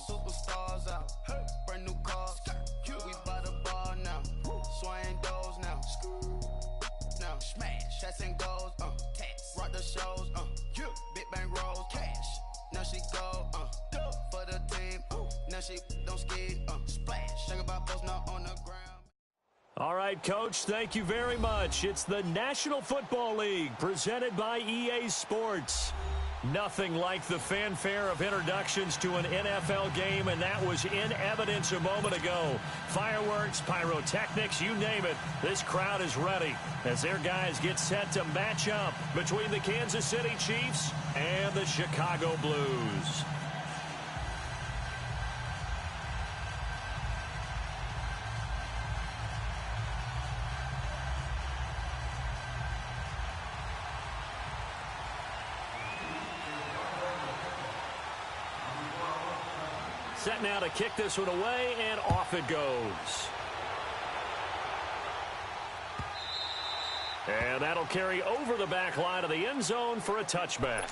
Superstars out. Brand new cars. We by the bar now. Swaying doors now. Now smash. Cats and goals. Rock the shows. Big bang rolls. Cash. Now she go. For the team. Now she don't ski. Splash. Think about post now on the ground. All right, Coach, thank you very much. It's the National Football League presented by EA Sports. Nothing like the fanfare of introductions to an NFL game, and that was in evidence a moment ago. Fireworks, pyrotechnics, you name it. This crowd is ready as their guys get set to match up between the Kansas City Chiefs and the Chicago Blues. Set now to kick this one away, and off it goes. And that'll carry over the back line of the end zone for a touchback.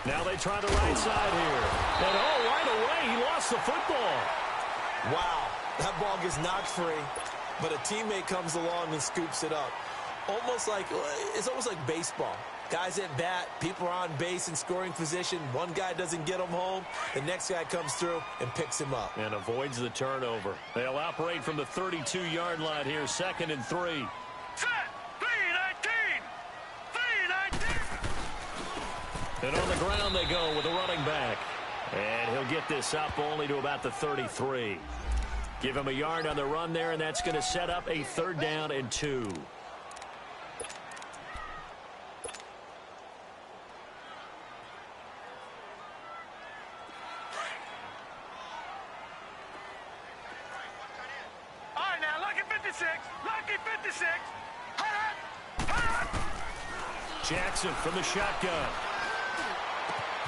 Now they try the right side here. And right away, he lost the football. Wow, that ball gets knocked free, but a teammate comes along and scoops it up. It's almost like baseball. Guys at bat, people are on base in scoring position. One guy doesn't get him home. The next guy comes through and picks him up. And avoids the turnover. They'll operate from the 32-yard line here, 2nd and 3. And on the ground they go with a running back. And he'll get this up only to about the 33. Give him a yard on the run there, and that's going to set up a 3rd down and 2. All right, now, lucky 56. Lucky 56. Jackson from the shotgun.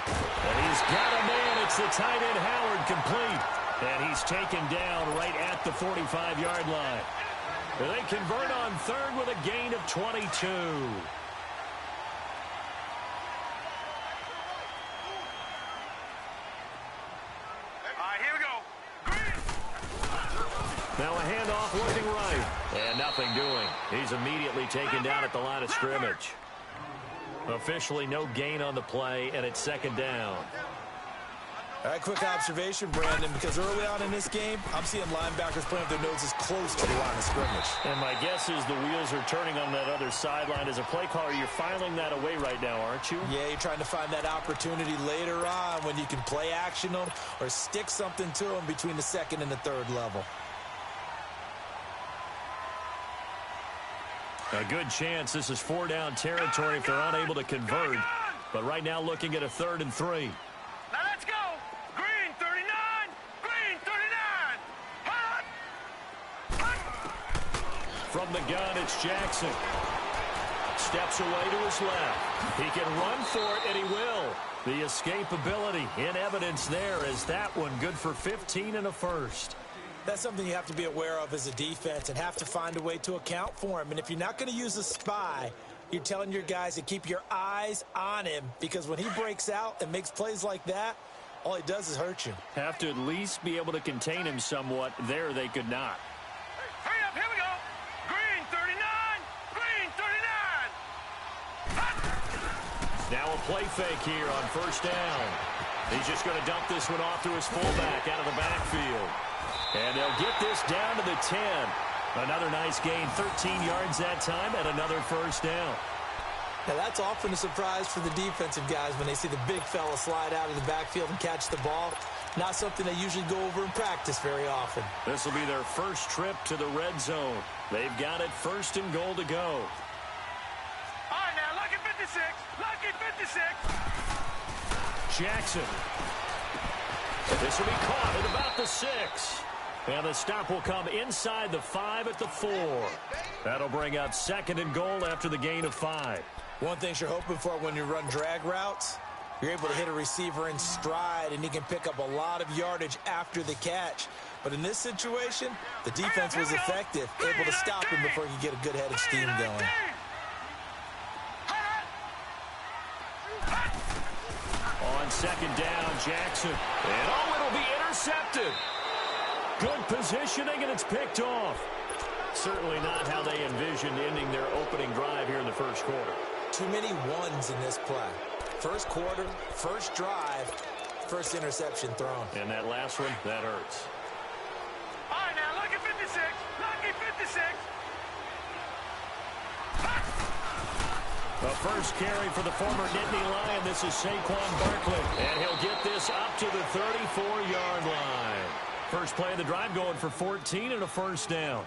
And he's got a man. It's the tight end Howard, complete. And he's taken down right at the 45-yard line. They convert on 3rd with a gain of 22. Here we go. Now a handoff looking right. And nothing doing. He's immediately taken down at the line of scrimmage. Officially no gain on the play, and it's 2nd down. All right, quick observation, Brandon, because early on in this game, I'm seeing linebackers playing with their noses close to the line of scrimmage. And my guess is the wheels are turning on that other sideline. As a play caller, you're filing that away right now, aren't you? Yeah, you're trying to find that opportunity later on when you can play action them or stick something to them between the 2nd and the 3rd level. A good chance this is 4-down territory if they're unable to convert. But right now looking at a 3rd and 3. Now let's go. Green 39. Green 39. From the gun, it's Jackson. Steps away to his left. He can run for it, and he will. The escapability in evidence there as that one good for 15 and a 1st. That's something you have to be aware of as a defense and have to find a way to account for him. And if you're not going to use a spy, you're telling your guys to keep your eyes on him, because when he breaks out and makes plays like that, all he does is hurt you. Have to at least be able to contain him somewhat. There they could not. Hurry up, here we go. Green 39. Green 39. Now a play fake here on 1st down. He's just going to dump this one off to his fullback out of the backfield. And they'll get this down to the 10. Another nice gain, 13 yards that time, and another 1st down. Now, that's often a surprise for the defensive guys when they see the big fella slide out of the backfield and catch the ball. Not something they usually go over in practice very often. This will be their first trip to the red zone. They've got it 1st and goal to go. All right, now, lucky 56. Lucky 56. Jackson. This will be caught at about the 6. And the stop will come inside the 5 at the 4. That'll bring up 2nd and goal after the gain of 5. One thing you're hoping for when you run drag routes, you're able to hit a receiver in stride, and he can pick up a lot of yardage after the catch. But in this situation, the defense was effective, able to stop him before he could get a good head of steam going. On 2nd down, Jackson. And it'll be intercepted. Good positioning, and it's picked off. Certainly not how they envisioned ending their opening drive here in the first quarter. Too many ones in this play. First quarter, first drive, first interception thrown. And that last one, that hurts. All right, now, lucky 56. Lucky 56. The first carry for the former Nittany Lion. This is Saquon Barkley. And he'll get this up to the 34-yard line. First play of the drive going for 14 and a first down.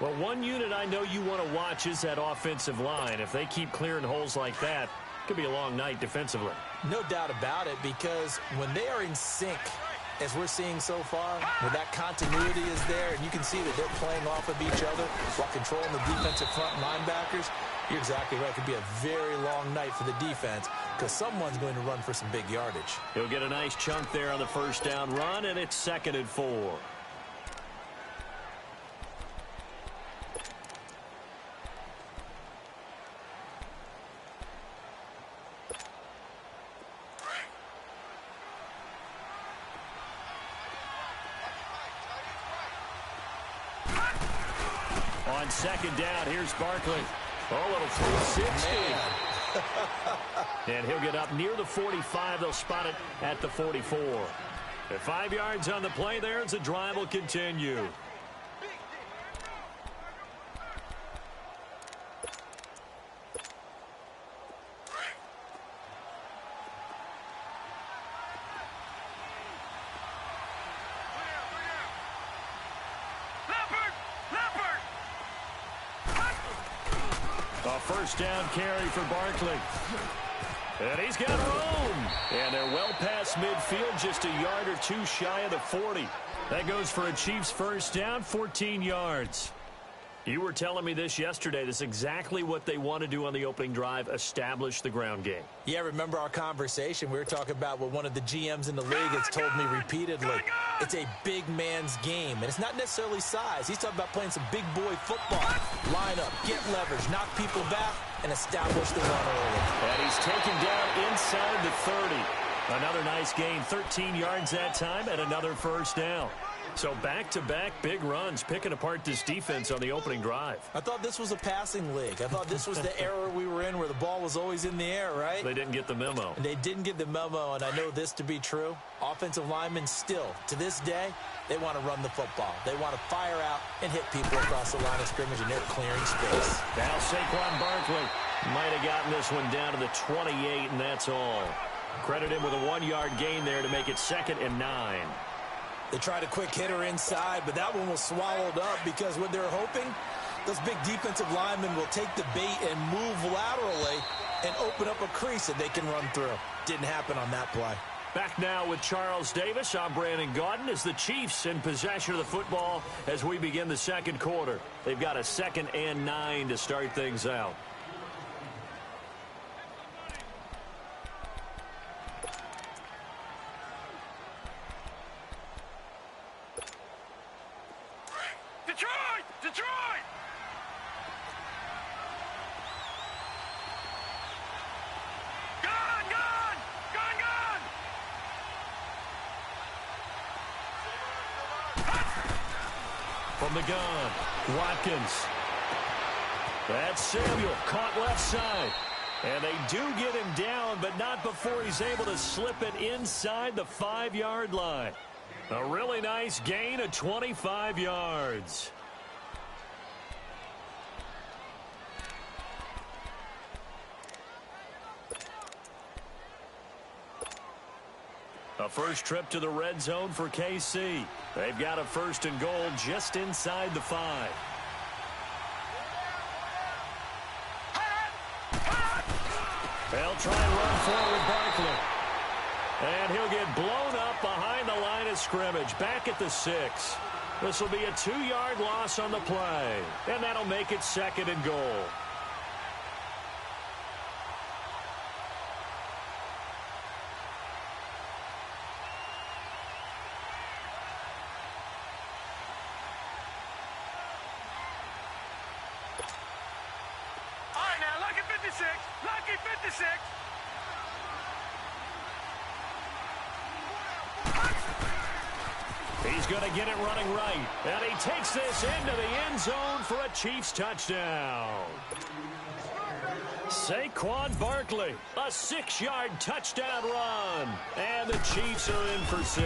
Well, one unit I know you want to watch is that offensive line. If they keep clearing holes like that, it could be a long night defensively. No doubt about it, because when they are in sync, as we're seeing so far, where that continuity is there, and you can see that they're playing off of each other while controlling the defensive front linebackers, you're exactly right. It could be a very long night for the defense because someone's going to run for some big yardage. He'll get a nice chunk there on the first down run, and it's 2nd and 4. On 2nd down, here's Barkley. Oh, little 360. And he'll get up near the 45. They'll spot it at the 44. At 5 yards on the play there as the drive will continue. A first down carry for Barkley. And he's got room. And they're well past midfield, just a yard or two shy of the 40. That goes for a Chiefs first down, 14 yards. You were telling me this yesterday. This is exactly what they want to do on the opening drive, establish the ground game. Yeah, remember our conversation? We were talking about what one of the GMs in the league has told me repeatedly. It's a big man's game, and it's not necessarily size. He's talking about playing some big boy football. Line up, get leverage, knock people back, and establish the run early. And he's taken down inside the 30. Another nice gain, 13 yards that time, and another first down. So back-to-back big runs, picking apart this defense on the opening drive. I thought this was a passing league. I thought this was the era we were in where the ball was always in the air, right? They didn't get the memo. And they didn't get the memo, and I know this to be true. Offensive linemen still, to this day, they want to run the football. They want to fire out and hit people across the line of scrimmage, and they're clearing space. Now Saquon Barkley might have gotten this one down to the 28, and that's all. Credit him with a 1-yard gain there to make it 2nd and 9. They tried a quick hitter inside, but that one was swallowed up because what they're hoping, those big defensive linemen will take the bait and move laterally and open up a crease that they can run through. Didn't happen on that play. Back now with Charles Davis. I'm Brandon Gaudin as the Chiefs in possession of the football as we begin the second quarter. They've got a 2nd and 9 to start things out. Detroit! Gone! From the gun, Watkins. That's Samuel, caught left side. And they do get him down, but not before he's able to slip it inside the 5-yard line. A really nice gain of 25 yards. A first trip to the red zone for KC. They've got a 1st and goal just inside the 5. They'll try and run forward Barkley. And he'll get blown up behind the line of scrimmage, back at the 6. This will be a 2-yard loss on the play, and that'll make it 2nd and goal. All right, now, lucky 56. Lucky 56. He's going to get it running right. And he takes this into the end zone for a Chiefs touchdown. Saquon Barkley, a 6-yard touchdown run. And the Chiefs are in for 6.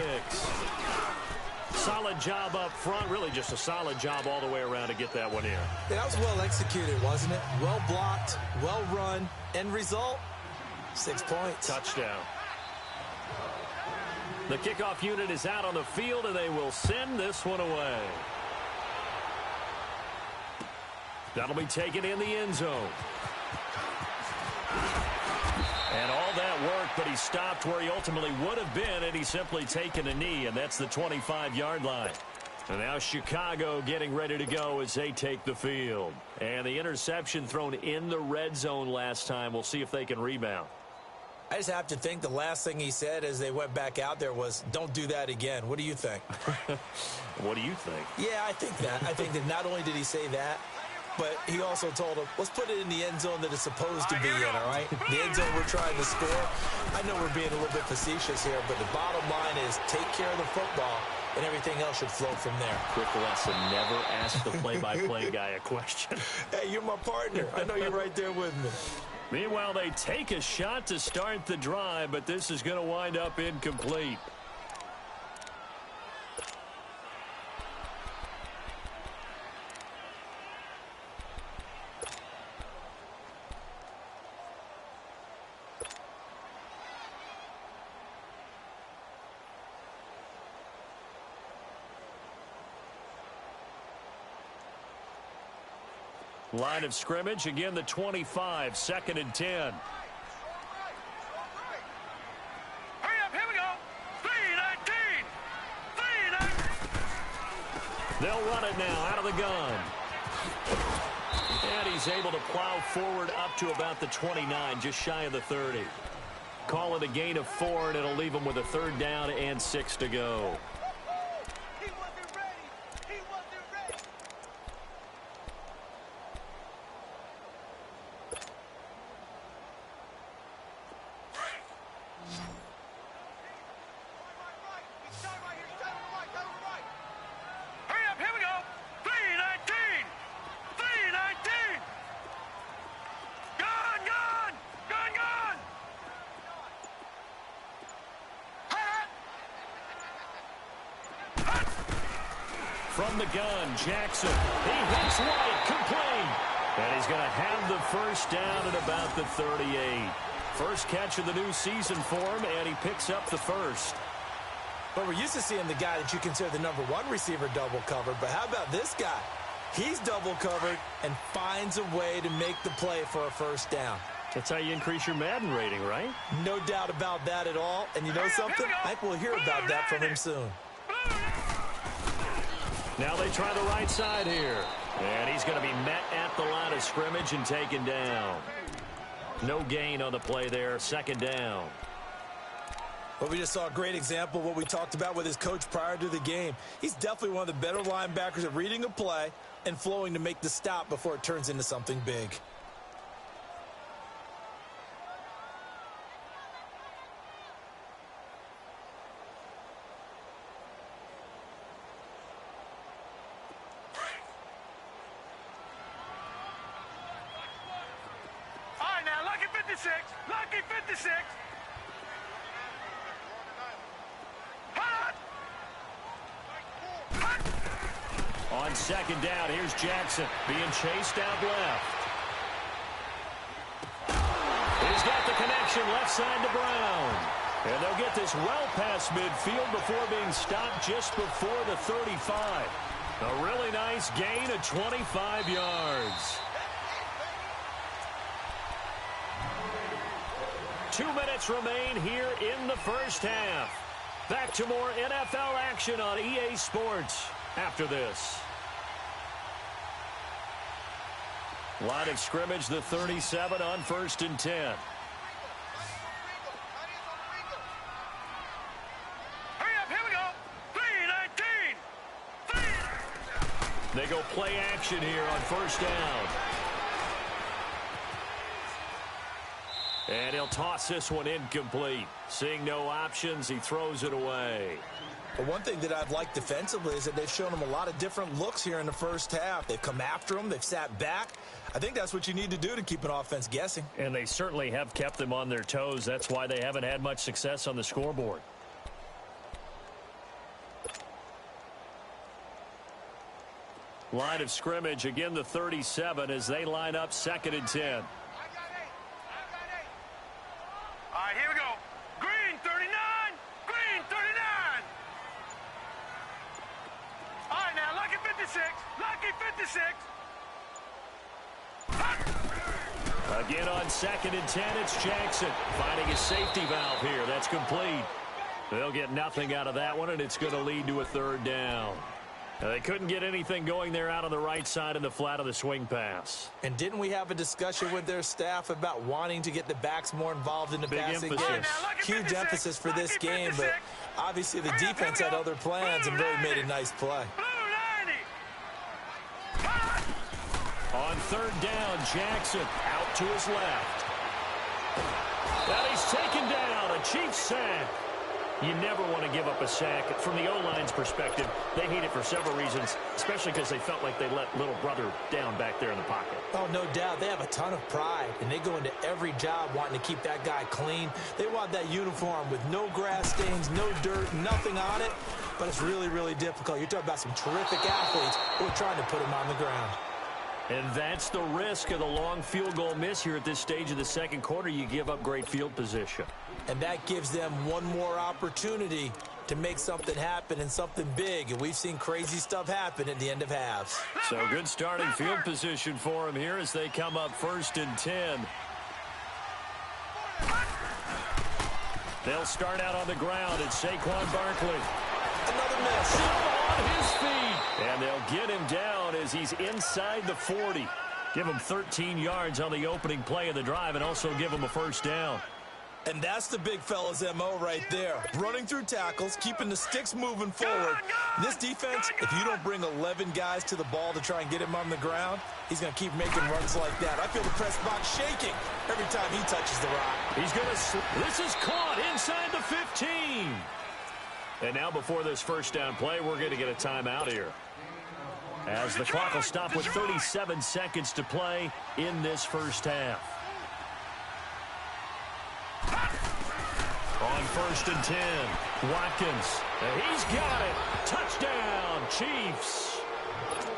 Solid job up front. Really just a solid job all the way around to get that one in. Yeah, that was well executed, wasn't it? Well blocked, well run. End result, 6 points. Touchdown. The kickoff unit is out on the field, and they will send this one away. That'll be taken in the end zone. And all that work, but he stopped where he ultimately would have been, and he's simply taken a knee, and that's the 25-yard line. And now Chicago getting ready to go as they take the field. And the interception thrown in the red zone last time. We'll see if they can rebound. I just have to think the last thing he said as they went back out there was, don't do that again. What do you think? What do you think? Yeah, I think that. I think that not only did he say that, but he also told him, let's put it in the end zone that it's supposed to be in, all right? The end zone we're trying to score. I know we're being a little bit facetious here, but the bottom line is take care of the football, and everything else should flow from there. Quick lesson, never ask the play-by-play guy a question. Hey, you're my partner. I know you're right there with me. Meanwhile, they take a shot to start the drive, but this is going to wind up incomplete. Line of scrimmage, again the 25, 2nd and 10. Hurry up, here we go. 3-19. 3-19. They'll run it now out of the gun. And he's able to plow forward up to about the 29, just shy of the 30. Call it a gain of 4, and it'll leave him with a 3rd down and 6 to go. He wasn't ready. He wasn't ready. Hurry up, here we go. 3-19. 3-19. Gone, gone. Gone, gone. From the gun, Jackson. He hits White, complete. And he's going to have the 1st down at about the 38. First catch of the new season for him, and he picks up the 1st. But we're used to seeing the guy that you consider the #1 receiver double covered. But how about this guy? He's double covered and finds a way to make the play for a 1st down. That's how you increase your Madden rating, right? No doubt about that at all. And you know something? I think we'll hear about that from him soon. Now they try the right side here. And he's going to be met at the line of scrimmage and taken down. No gain on the play there, 2nd down. But we just saw a great example of what we talked about with his coach prior to the game. He's definitely one of the better linebackers at reading a play and flowing to make the stop before it turns into something big. All right, now, lucky 56. Lucky 56. On 2nd down, here's Jackson being chased out left. He's got the connection left side to Brown. And they'll get this well past midfield before being stopped just before the 35. A really nice gain of 25 yards. 2 minutes remain here in the first half. Back to more NFL action on EA Sports after this. Line of scrimmage, the 37 on 1st and 10. Hurry up, here we go. 3-19. They go play action here on 1st down. And he'll toss this one incomplete. Seeing no options, he throws it away. But one thing that I've liked defensively is that they've shown him a lot of different looks here in the first half. They've come after him. They've sat back. I think that's what you need to do to keep an offense guessing. And they certainly have kept them on their toes. That's why they haven't had much success on the scoreboard. Line of scrimmage, again the 37 as they line up 2nd and 10. All right, here we go. Green 39. Green 39. All right, now, lucky 56. Lucky 56. Again on 2nd and 10, it's Jackson finding his safety valve here. That's complete. They'll get nothing out of that one, and it's going to lead to a 3rd down. Now, they couldn't get anything going there out on the right side in the flat of the swing pass. And didn't we have a discussion with their staff about wanting to get the backs more involved in the passing game? Huge emphasis for this game, but obviously the defense had other plans and really made a nice play. On 3rd down, Jackson out to his left. Now he's taken down, a Chiefs sack. You never want to give up a sack. From the O-line's perspective, they hate it for several reasons, especially because they felt like they let little brother down back there in the pocket. Oh, no doubt. They have a ton of pride, and they go into every job wanting to keep that guy clean. They want that uniform with no grass stains, no dirt, nothing on it, but it's really, really difficult. You're talking about some terrific athletes who are trying to put him on the ground. And that's the risk of the long field goal miss here at this stage of the 2nd quarter. You give up great field position. And that gives them one more opportunity to make something happen and something big. And we've seen crazy stuff happen at the end of halves. So good starting field position for them here as they come up 1st and 10. They'll start out on the ground. It's Saquon Barkley. Another miss. Still on his feet. And they'll get him down as he's inside the 40. Give him 13 yards on the opening play of the drive and also give him a 1st down. And that's the big fella's MO right there. Running through tackles, keeping the sticks moving forward. This defense, if you don't bring 11 guys to the ball to try and get him on the ground, he's going to keep making runs like that. I feel the press box shaking every time he touches the rock. He's going to... This is caught inside the 15. And now before this 1st down play, we're going to get a timeout here, as the clock will stop with 37 seconds to play in this 1st half. On 1st and 10, Watkins. And he's got it. Touchdown, Chiefs.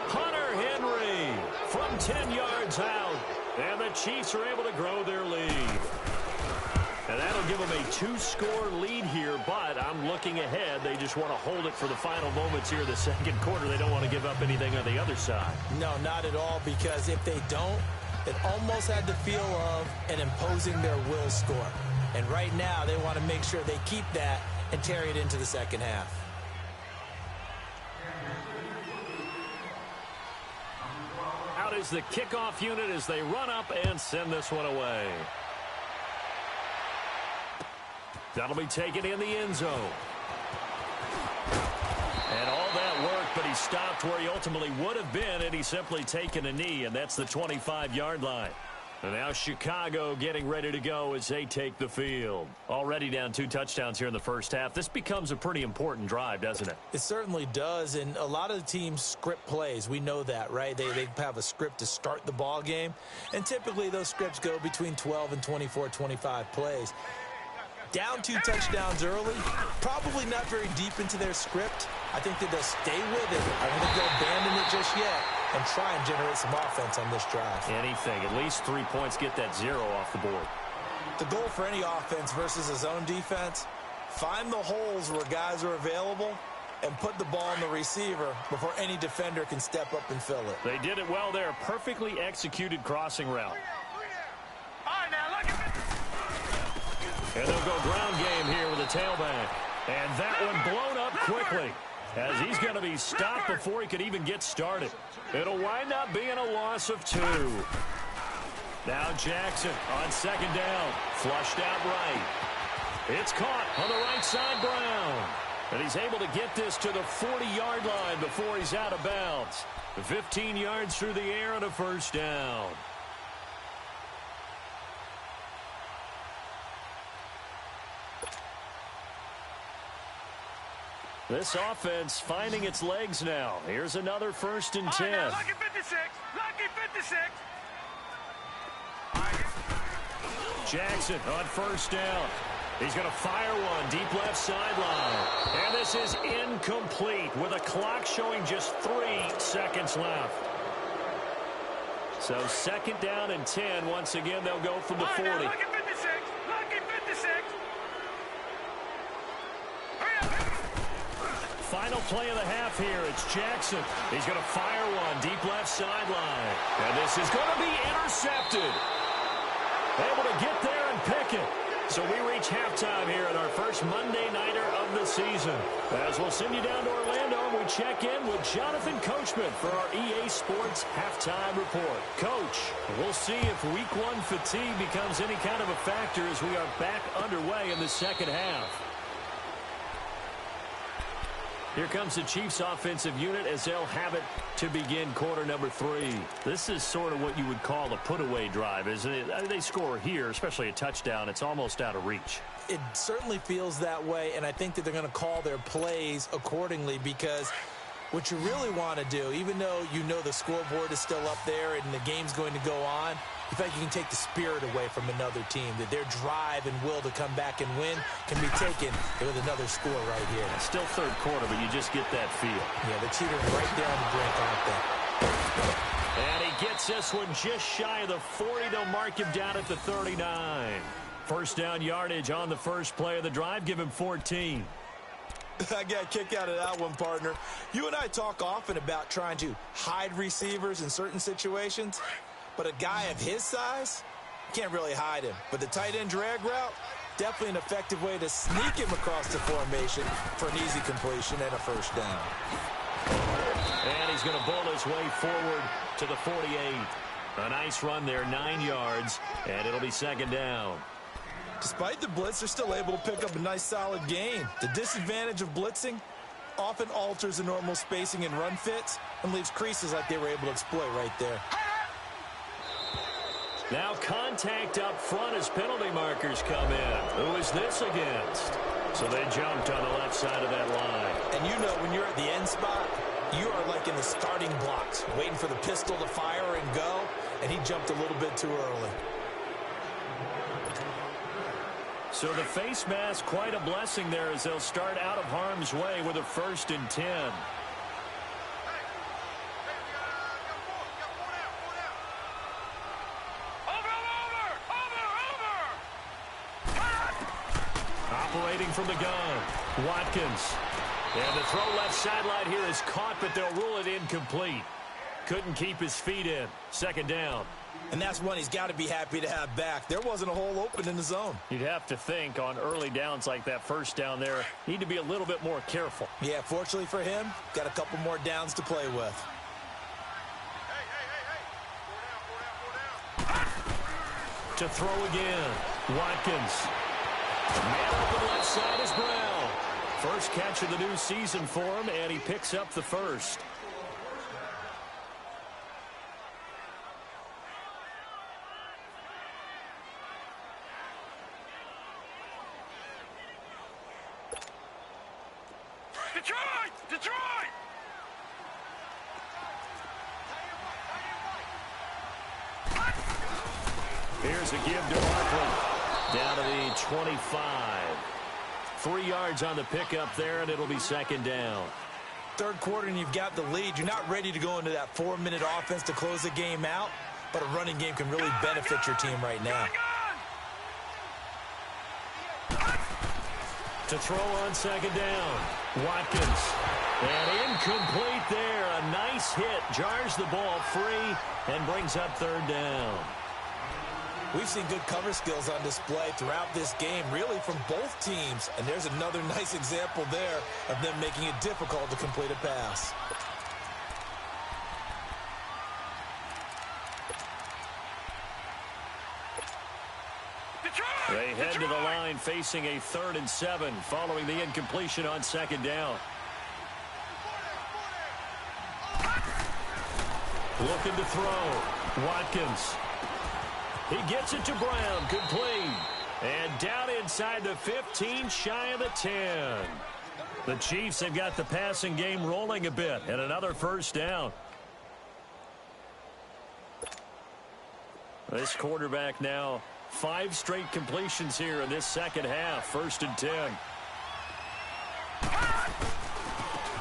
Hunter Henry from 10 yards out. And the Chiefs are able to grow their lead. And that'll give them a 2-score lead here, but I'm looking ahead. They just want to hold it for the final moments here in the 2nd quarter. They don't want to give up anything on the other side. No, not at all, because if they don't, it almost had the feel of an imposing their will score. And right now, they want to make sure they keep that and carry it into the 2nd half. Out is the kickoff unit as they run up and send this one away. That'll be taken in the end zone. And all that work, but he stopped where he ultimately would have been, and he's simply taken a knee, and that's the 25-yard line. And now Chicago getting ready to go as they take the field. Already down 2 touchdowns here in the 1st half. This becomes a pretty important drive, doesn't it? It certainly does, and a lot of the teams script plays. We know that, right? They have a script to start the ball game, and typically those scripts go between 12 and 24, 25 plays. Down 2 touchdowns early, probably not very deep into their script. I think that they'll stay with it. I don't think they'll abandon it just yet and try and generate some offense on this drive. Anything. At least 3 points, get that 0 off the board. The goal for any offense versus a zone defense, find the holes where guys are available and put the ball on the receiver before any defender can step up and fill it. They did it well there. Perfectly executed crossing route. All right, now, look at And they'll go ground game here with a tailback. And that one blown up quickly, as he's going to be stopped before he could even get started. It'll wind up being a loss of 2. Now Jackson on second down. Flushed out right. It's caught on the right side, Brown. And he's able to get this to the 40-yard line before he's out of bounds. 15 yards through the air and a first down. This offense finding its legs now. Here's another 1st and 10. Lucky 56. Lucky 56. Jackson on first down. He's going to fire one deep left sideline. And this is incomplete with a clock showing just 3 seconds left. So 2nd down and 10. Once again, they'll go from the 40. Lucky 56. Lucky 56. Final play of the half here. It's Jackson. He's going to fire one deep left sideline. And this is going to be intercepted. Able to get there and pick it. So we reach halftime here in our first Monday Nighter of the season. As we'll send you down to Orlando and we check in with Jonathan Coachman for our EA Sports Halftime Report. Coach, we'll see if Week 1 fatigue becomes any kind of a factor as we are back underway in the second half. Here comes the Chiefs offensive unit as they'll have it to begin quarter number 3. This is sort of what you would call a put-away drive, isn't it? I mean, they score here, especially a touchdown. It's almost out of reach. It certainly feels that way, and I think that they're going to call their plays accordingly because what you really want to do, even though you know the scoreboard is still up there and the game's going to go on, you think you can take the spirit away from another team, that their drive and will to come back and win can be taken with another score right here. It's still third quarter, but you just get that feel. Yeah, they're teetering right there on the brink, aren't they? And he gets this one just shy of the 40. They'll mark him down at the 39. First down yardage on the first play of the drive. Give him 14. I got a kick out of that one, partner. You and I talk often about trying to hide receivers in certain situations. But a guy of his size, can't really hide him. But the tight end drag route, definitely an effective way to sneak him across the formation for an easy completion and a first down. And he's going to bowl his way forward to the 48. A nice run there, 9 yards, and it'll be second down. Despite the blitz, they're still able to pick up a nice solid gain. The disadvantage of blitzing often alters the normal spacing and run fits and leaves creases like they were able to exploit right there. Now contact up front as penalty markers come in. Who is this against? So they jumped on the left side of that line. And you know when you're at the end spot, you are like in the starting blocks, waiting for the pistol to fire and go, and he jumped a little bit too early. So the face mask, quite a blessing there as they'll start out of harm's way with a 1st and 10. Operating from the gun, Watkins. And the throw left sideline here is caught, but they'll rule it incomplete. Couldn't keep his feet in. Second down. And that's one he's got to be happy to have back. There wasn't a hole open in the zone. You'd have to think on early downs like that first down there, need to be a little bit more careful. Yeah, fortunately for him, got a couple more downs to play with. To throw again, Watkins. Man open left side is Brown. First catch of the new season for him, and he picks up the first. Detroit! Detroit! Here's a give to Barkley. Down to the 25. 3 yards on the pickup there, and it'll be second down. Third quarter, and you've got the lead. You're not ready to go into that 4-minute offense to close the game out, but a running game can really benefit your team right now. To throw on second down, Watkins. And incomplete there. A nice hit. Jars the ball free and brings up third down. We've seen good cover skills on display throughout this game, really from both teams. And there's another nice example there of them making it difficult to complete a pass. They head to the line facing a 3rd and 7 following the incompletion on 2nd down. Looking to throw. Watkins. He gets it to Brown. Complete. And down inside the 15, shy of the 10. The Chiefs have got the passing game rolling a bit. And another 1st down. This quarterback now 5 straight completions here in this 2nd half. 1st and 10.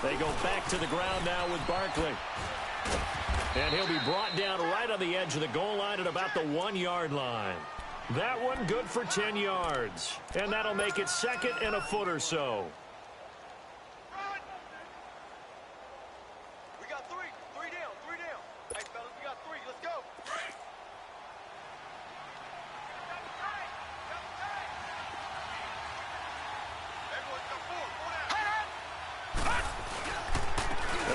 They go back to the ground now with Barkley. And he'll be brought down right on the edge of the goal line at about the 1-yard line. That one good for 10 yards. And that'll make it 2nd and a foot or so. We got 3. 3 down. 3 down. Hey, fellas, we got 3. Let's go.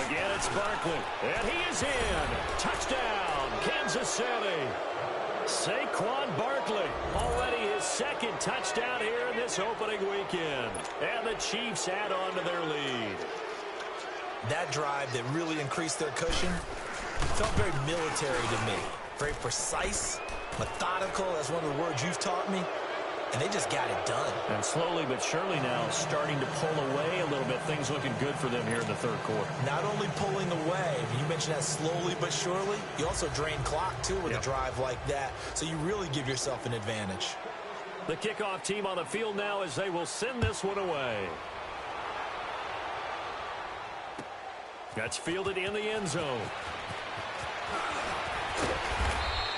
Again, it's Barkley. And he is in. Touchdown, Kansas City. Saquon Barkley, already his 2nd touchdown here in this opening weekend. And the Chiefs add on to their lead. That drive that really increased their cushion felt very military to me. Very precise, methodical, that's one of the words you've taught me. And they just got it done. And slowly but surely now starting to pull away a little bit. Things looking good for them here in the 3rd quarter. Not only pulling away, you mentioned that slowly but surely, you also drain clock, too, with a drive like that. So you really give yourself an advantage. The kickoff team on the field now as they will send this one away. That's fielded in the end zone.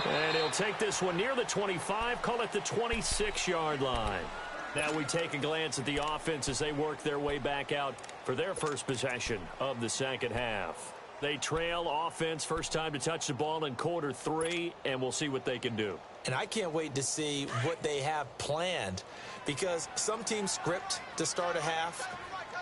And he'll take this one near the 25, call it the 26-yard line. Now we take a glance at the offense as they work their way back out for their first possession of the 2nd half. They trail offense, first time to touch the ball in quarter 3, and we'll see what they can do. And I can't wait to see what they have planned, because some teams script to start a half.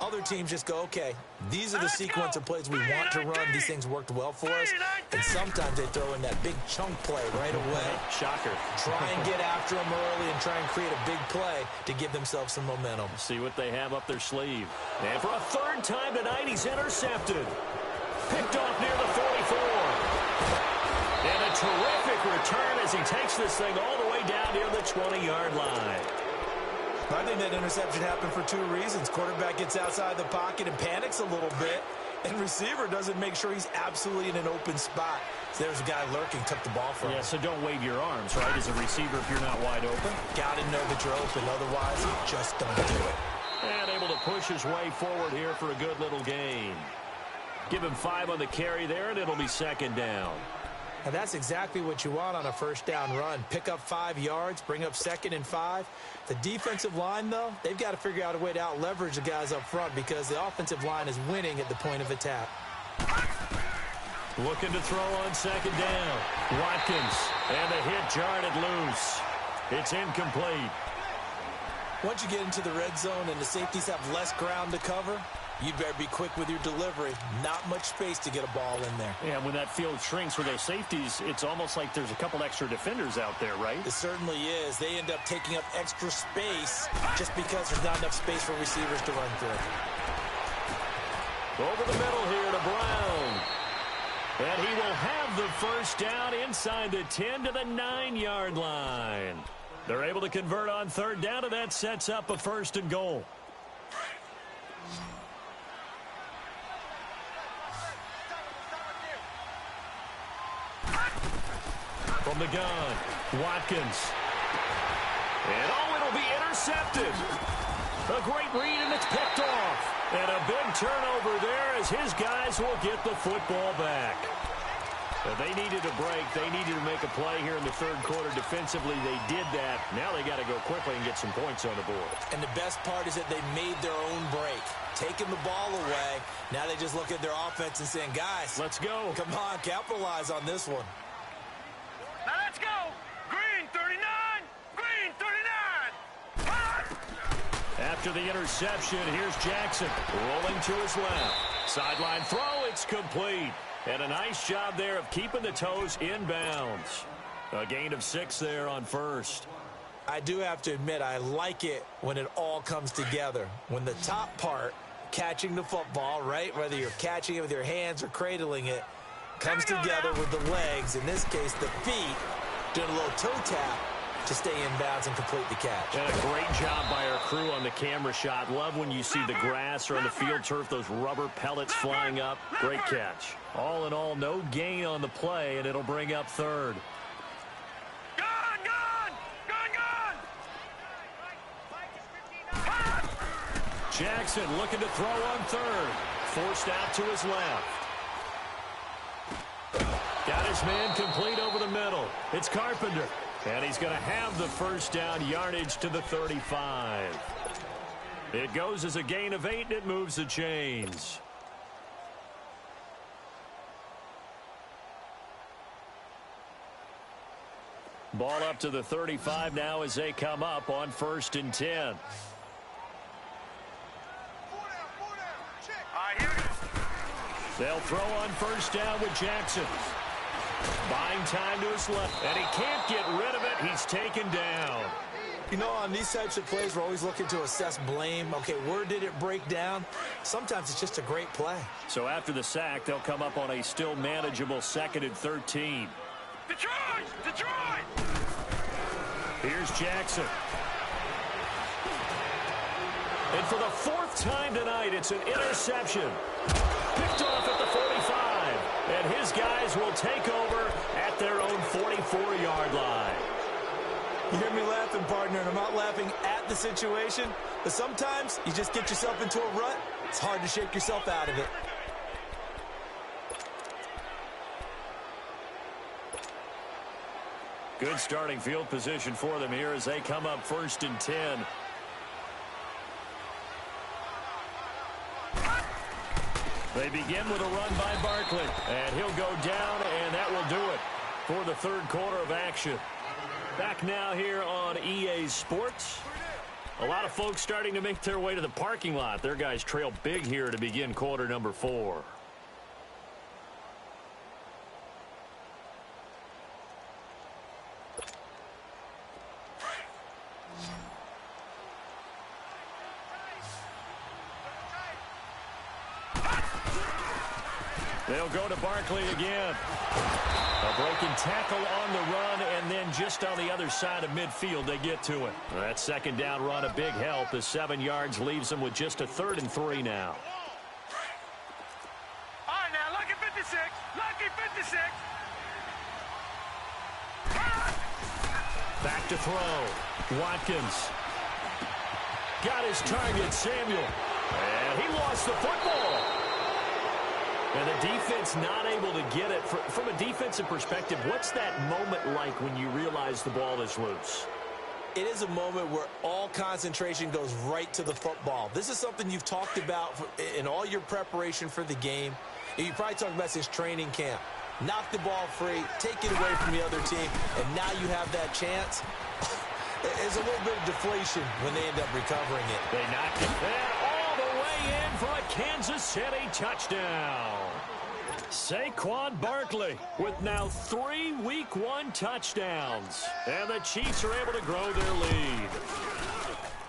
Other teams just go, okay, these are the sequence of plays we want to run. These things worked well for us. And sometimes they throw in that big chunk play right away. Shocker. Try and get after them early and try and create a big play to give themselves some momentum. See what they have up their sleeve. And for a 3rd time tonight, he's intercepted. Picked off near the 44. And a terrific return as he takes this thing all the way down near the 20-yard line. I think that interception happened for 2 reasons. Quarterback gets outside the pocket and panics a little bit, and receiver doesn't make sure he's absolutely in an open spot. So there's a guy lurking, took the ball from him. Yeah, so don't wave your arms, right, as a receiver if you're not wide open. Got to know that you're open, otherwise just don't do it. And able to push his way forward here for a good little gain. Give him 5 on the carry there, and it'll be 2nd down. And that's exactly what you want on a 1st down run. Pick up 5 yards, bring up 2nd and 5. The defensive line, though, they've got to figure out a way to out-leverage the guys up front because the offensive line is winning at the point of attack. Looking to throw on 2nd down. Watkins, and the hit jarred it loose. It's incomplete. Once you get into the red zone and the safeties have less ground to cover, you better be quick with your delivery. Not much space to get a ball in there. Yeah, when that field shrinks for those safeties, it's almost like there's a couple extra defenders out there, right? It certainly is. They end up taking up extra space just because there's not enough space for receivers to run through. Over the middle here to Brown. And he will have the 1st down inside the 10 to the 9-yard line. They're able to convert on 3rd down, and that sets up a 1st and goal. From the gun, Watkins. And it'll be intercepted. A great read, and it's picked off. And a big turnover there as his guys will get the football back. They needed a break. They needed to make a play here in the 3rd quarter. Defensively, they did that. Now they got to go quickly and get some points on the board. And the best part is that they made their own break. Taking the ball away. Now they just look at their offense and saying, guys, let's go. Come on, capitalize on this one. Now let's go. Green 39. After the interception, here's Jackson rolling to his left. Sideline throw, it's complete. And a nice job there of keeping the toes in bounds. A gain of 6 there on first. I do have to admit, I like it when it all comes together. When the top part, catching the football, right, whether you're catching it with your hands or cradling it, comes together with the legs, in this case the feet, doing a little toe tap to stay in bounds and complete the catch. And a great job by our crew on the camera shot. Love when you see the grass or on the field turf, those rubber pellets flying up. Great catch. All in all, no gain on the play, and it'll bring up third. Jackson looking to throw on third. Forced out to his left. Got his man complete over the middle. It's Carpenter. And he's going to have the first down yardage to the 35. It goes as a gain of 8, and it moves the chains. Ball up to the 35 now as they come up on 1st and 10. They'll throw on first down with Jackson. Buying time to his left, and he can't get rid of it. He's taken down. You know, on these types of plays, we're always looking to assess blame. Okay, where did it break down? Sometimes it's just a great play. So after the sack, they'll come up on a still manageable 2nd and 13. Detroit! Detroit! Here's Jackson. And for the 4th time tonight, it's an interception. Picked off at the 45. And his guys will take over at their own 44-yard line. You hear me laughing, partner, and I'm not laughing at the situation, but sometimes you just get yourself into a rut. It's hard to shake yourself out of it. Good starting field position for them here as they come up 1st and 10. They begin with a run by Barkley, and he'll go down, and that will do it for the 3rd quarter of action. Back now here on EA Sports. A lot of folks starting to make their way to the parking lot. Their guys trail big here to begin quarter number 4. They'll go to Barkley again. A broken tackle on the run, and then just on the other side of midfield, they get to it. That 2nd down run, a big help as 7 yards leaves them with just a 3rd and 3 now. All right, now, lucky 56. Lucky 56. Back to throw. Watkins. Got his target, Samuel. And he lost the football. And the defense not able to get it. From a defensive perspective, what's that moment like when you realize the ball is loose? It is a moment where all concentration goes right to the football. This is something you've talked about in all your preparation for the game. And you probably talked about since training camp. Knock the ball free, take it away from the other team, and now you have that chance. There's a little bit of deflation when they end up recovering it. They knocked it all the way in for a Kansas City touchdown. Saquon Barkley with now 3 Week 1 touchdowns. And the Chiefs are able to grow their lead.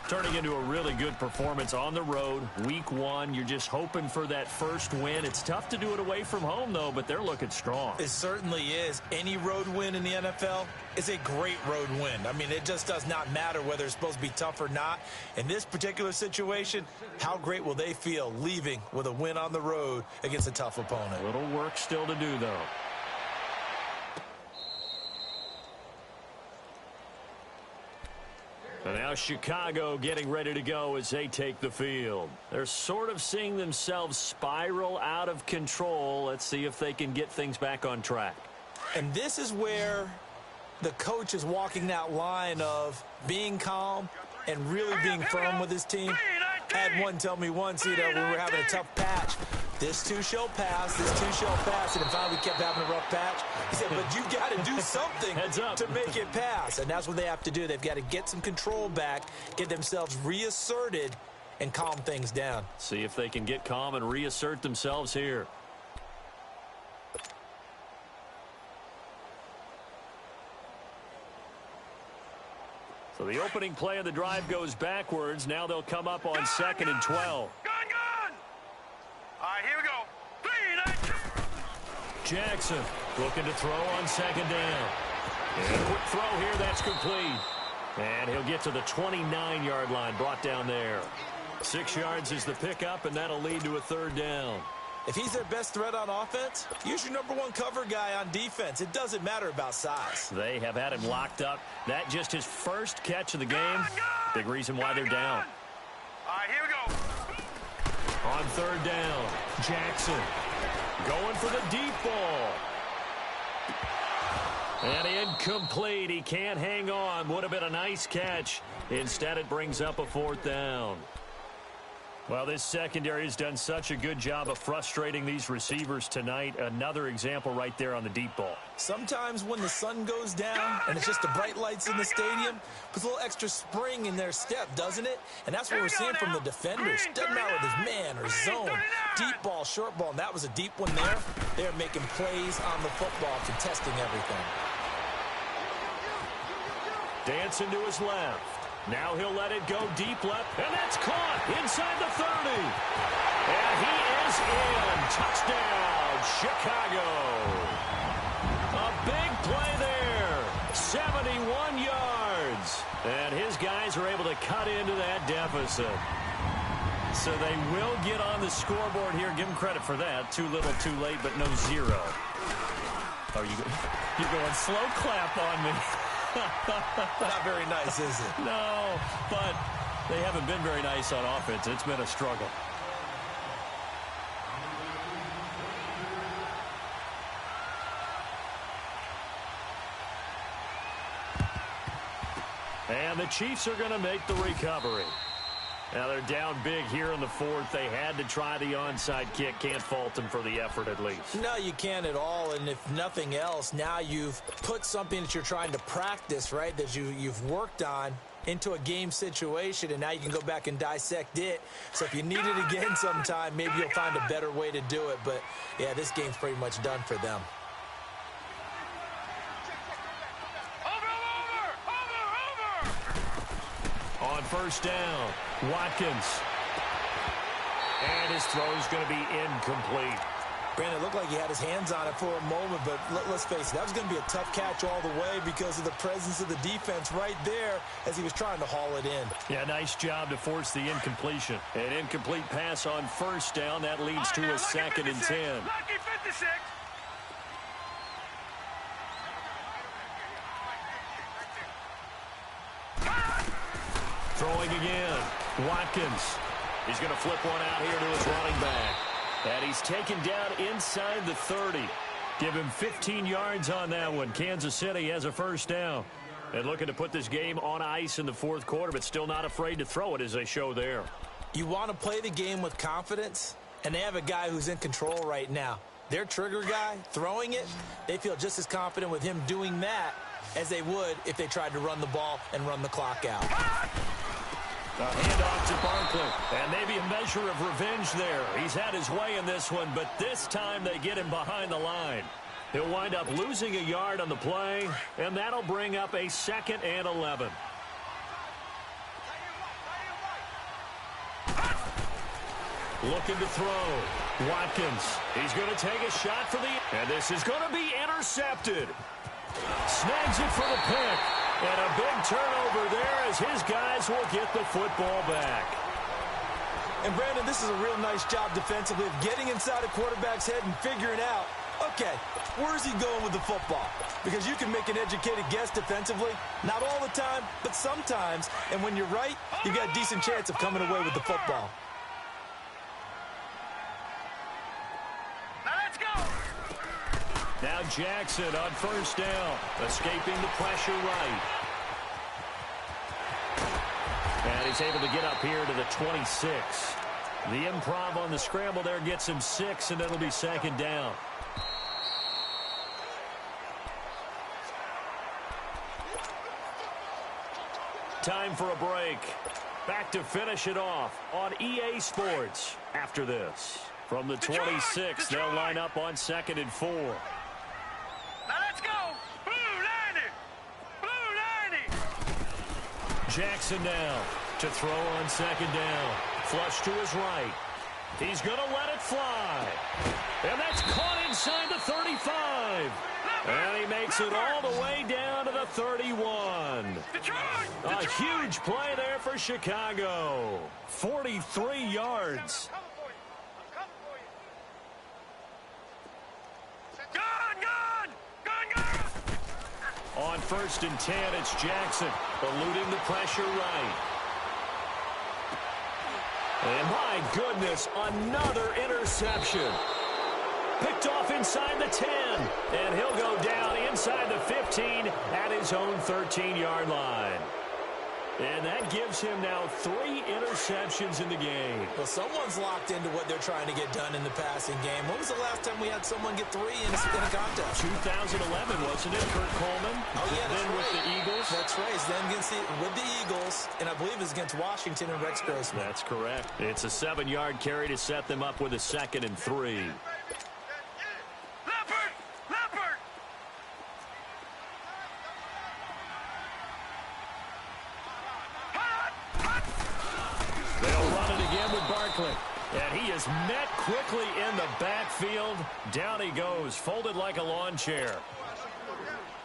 Turning into a really good performance on the road. Week 1, you're just hoping for that first win. It's tough to do it away from home, though, but they're looking strong. It certainly is. Any road win in the NFL is a great road win. I mean, it just does not matter whether it's supposed to be tough or not. In this particular situation, how great will they feel leaving with a win on the road against a tough opponent? A little work still to do, though. And now Chicago getting ready to go as they take the field. They're sort of seeing themselves spiral out of control. Let's see if they can get things back on track. And this is where the coach is walking that line of being calm and really being firm with his team. I had one tell me once, we were having a tough patch. This too shall pass. This too shall pass. And finally, we kept having a rough patch. He said, but you got to do something to make it pass. And that's what they have to do. They've got to get some control back, get themselves reasserted, and calm things down. See if they can get calm and reassert themselves here. So the opening play of the drive goes backwards. Now they'll come up on 2nd and 12. Gun! All right, here we go. 3, 9. Jackson looking to throw on 2nd down. And a quick throw here, that's complete. And he'll get to the 29-yard line, brought down there. 6 yards is the pickup, and that'll lead to a 3rd down. If he's their best threat on offense, use your #1 cover guy on defense. It doesn't matter about size. They have had him locked up. That just his first catch of the game. Big reason why they're down. All right, here we go. On 3rd down, Jackson going for the deep ball. And incomplete. He can't hang on. Would have been a nice catch. Instead, it brings up a 4th down. Well, this secondary has done such a good job of frustrating these receivers tonight. Another example right there on the deep ball. Sometimes when the sun goes down and it's just the bright lights in the stadium, puts a little extra spring in their step, doesn't it? And that's what we're seeing from the defenders. Doesn't matter whether it's man or zone, deep ball, short ball, and that was a deep one there. They're making plays on the football, contesting everything. Dancing to his left. Now he'll let it go deep left, and that's caught inside the 30. And he is in. Touchdown, Chicago. A big play there. 71 yards. And his guys are able to cut into that deficit. So they will get on the scoreboard here. Give them credit for that. Too little, too late, but no 0. Oh, you're going slow clap on me. Not very nice, is it? No, but they haven't been very nice on offense. It's been a struggle. And the Chiefs are going to make the recovery. Now they're down big here in the 4th. They had to try the onside kick. Can't fault them for the effort at least. No, you can't at all. And if nothing else, now you've put something that you're trying to practice, right, that you've worked on into a game situation, and now you can go back and dissect it. So if you need it again sometime, maybe you'll find a better way to do it. But, yeah, this game's pretty much done for them. On 1st down, Watkins. And his throw's going to be incomplete. Brandon, it looked like he had his hands on it for a moment, but let's face it, that was going to be a tough catch all the way because of the presence of the defense right there as he was trying to haul it in. Yeah, nice job to force the incompletion. An incomplete pass on 1st down. That leads to a 2nd and 10. Lucky 56. Throwing again. Watkins. He's going to flip one out here to his running back. And he's taken down inside the 30. Give him 15 yards on that one. Kansas City has a 1st down. And looking to put this game on ice in the 4th quarter, but still not afraid to throw it as they show there. You want to play the game with confidence, and they have a guy who's in control right now. Their trigger guy, throwing it, they feel just as confident with him doing that as they would if they tried to run the ball and run the clock out. A handoff to Barkley, and maybe a measure of revenge there. He's had his way in this one, but this time they get him behind the line. He'll wind up losing a yard on the play, and that'll bring up a 2nd and 11. Looking to throw. Watkins. He's going to take a shot for the... And this is going to be intercepted. Snags it for the pick. And a big turnover there as his guys will get the football back. And, Brandon, this is a real nice job defensively of getting inside a quarterback's head and figuring out, okay, where's he going with the football? Because you can make an educated guess defensively. Not all the time, but sometimes. And when you're right, you've got a decent chance of coming away with the football. Now Jackson on 1st down, escaping the pressure right. And he's able to get up here to the 26. The improv on the scramble there gets him 6, and it'll be second down. Time for a break. Back to finish it off on EA Sports after this. From the 26, they'll line up on 2nd and 4. Now let's go. Blue 90. Blue 90. Jackson now to throw on 2nd down. Flush to his right. He's going to let it fly. And that's caught inside the 35. And he makes it all the way down to the 31. A huge play there for Chicago. 43 yards. On 1st and 10, it's Jackson eluding the pressure right. And my goodness, another interception. Picked off inside the 10, and he'll go down inside the 15 at his own 13-yard line. And that gives him now 3 interceptions in the game. Well, someone's locked into what they're trying to get done in the passing game. When was the last time we had someone get 3 in a contest? 2011, wasn't it, Kurt Coleman? Oh, yeah, that's then right. With the Eagles. That's right. It's then with the Eagles, and I believe it's against Washington and Rex Grossman. That's correct. It's a 7-yard carry to set them up with a 2nd and 3. And he is met quickly in the backfield. Down he goes, folded like a lawn chair.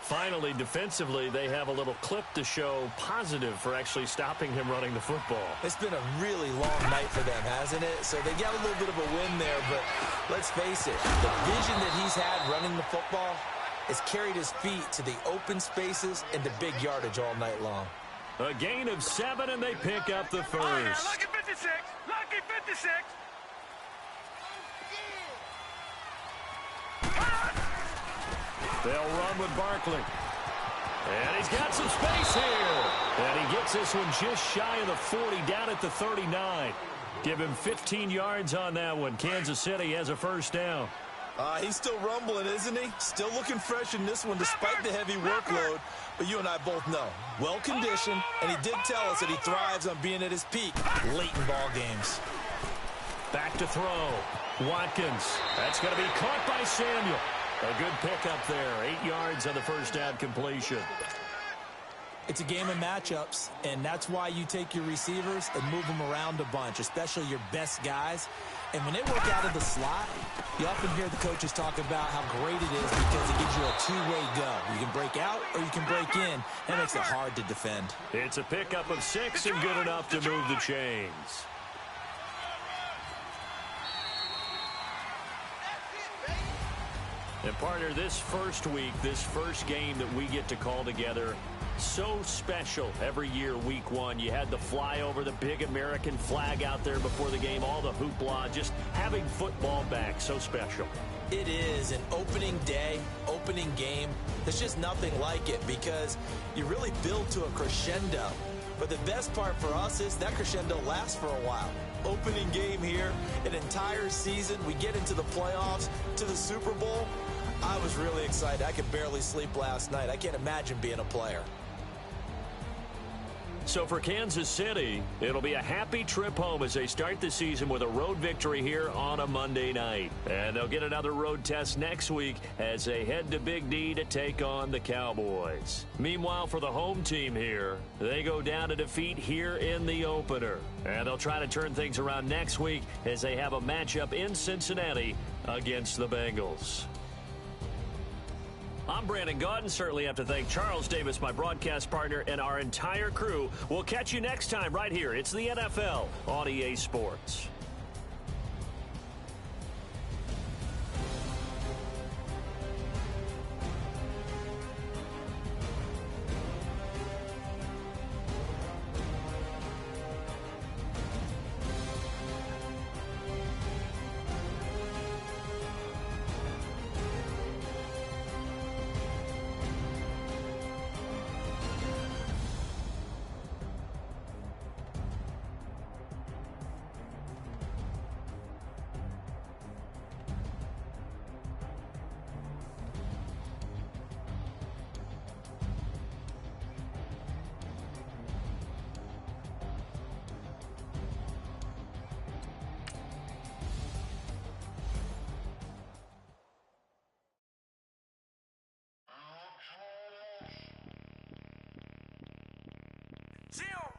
Finally, defensively, they have a little clip to show positive for actually stopping him running the football. It's been a really long night for them, hasn't it? So they got a little bit of a win there, but let's face it, the vision that he's had running the football has carried his feet to the open spaces and to big yardage all night long. A gain of 7, and they pick up the first. Oh, yeah, lucky 56. Lucky 56. They'll run with Barkley. And he's got some space here. And he gets this one just shy of the 40, down at the 39. Give him 15 yards on that one. Kansas City has a first down. He's still rumbling, isn't he? Still looking fresh in this one despite the heavy workload. But you and I both know, well-conditioned, and he did tell us that he thrives on being at his peak late in ball games. Back to throw. Watkins. That's going to be caught by Samuel. A good pickup there. 8 yards on the first down completion. It's a game of matchups, and that's why you take your receivers and move them around a bunch, especially your best guys. And when they work out of the slot, you often hear the coaches talk about how great it is because it gives you a two-way go. You can break out or you can break in. That makes it hard to defend. It's a pickup of 6 and good enough to move the chains. And partner, this first week, this first game that we get to call together, so special every year, week 1. You had the flyover, the big American flag out there before the game, all the hoopla, just having football back, so special. It is an opening day, opening game. There's just nothing like it because you really build to a crescendo. But the best part for us is that crescendo lasts for a while. Opening game here, an entire season, we get into the playoffs, to the Super Bowl. I was really excited. I could barely sleep last night. I can't imagine being a player. So for Kansas City, it'll be a happy trip home as they start the season with a road victory here on a Monday night. And they'll get another road test next week as they head to Big D to take on the Cowboys. Meanwhile, for the home team here, they go down to defeat here in the opener. And they'll try to turn things around next week as they have a matchup in Cincinnati against the Bengals. I'm Brandon Gaudin. Certainly have to thank Charles Davis, my broadcast partner, and our entire crew. We'll catch you next time right here. It's the NFL on EA Sports.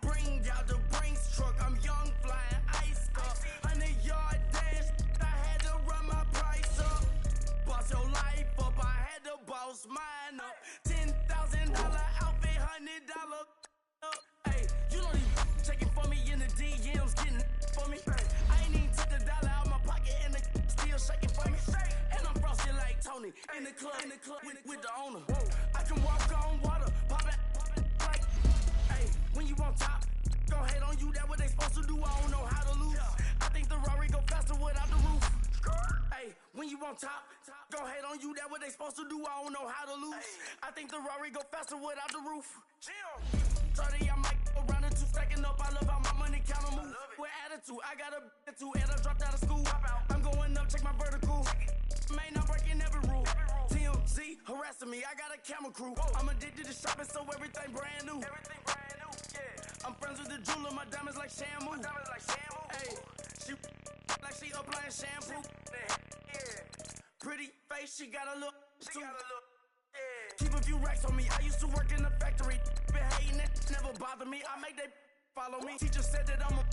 Bring out the Brinks truck, I'm young, flying iced up. 100-yard dash, I had to run my price up. Boss your life up, I had to boss mine up. $10,000 outfit, $100 up. Hey, you know these checking for me in the DMs, getting for me. I ain't even took the dollar out my pocket and the still shaking for me. And I'm frosted like Tony in the club with the owner. I can walk on water, pop it like, hey, when you on top, gon' hate on you, that what they supposed to do, I don't know how to lose. I think the Rari go faster without the roof. Hey, when you on top, gon' hate on you, that what they supposed to do, I don't know how to lose. I think the Rari go faster without the roof. 30, I might go around the two, stacking up, I love how my money counter move. With attitude, I got a attitude, and I dropped out of school. I'm going up, check my vertical. Man, I'm breaking every rule. TMZ harassing me, I got a camera crew. I'm addicted to shopping, so everything brand new. I'm friends with the jeweler, my diamonds like shampoo. Hey, she like she applying shampoo. Pretty face, she got a look. Keep a few racks on me. I used to work in the factory. Been hating it, never bother me. I make they follow me. Teacher said that I'm a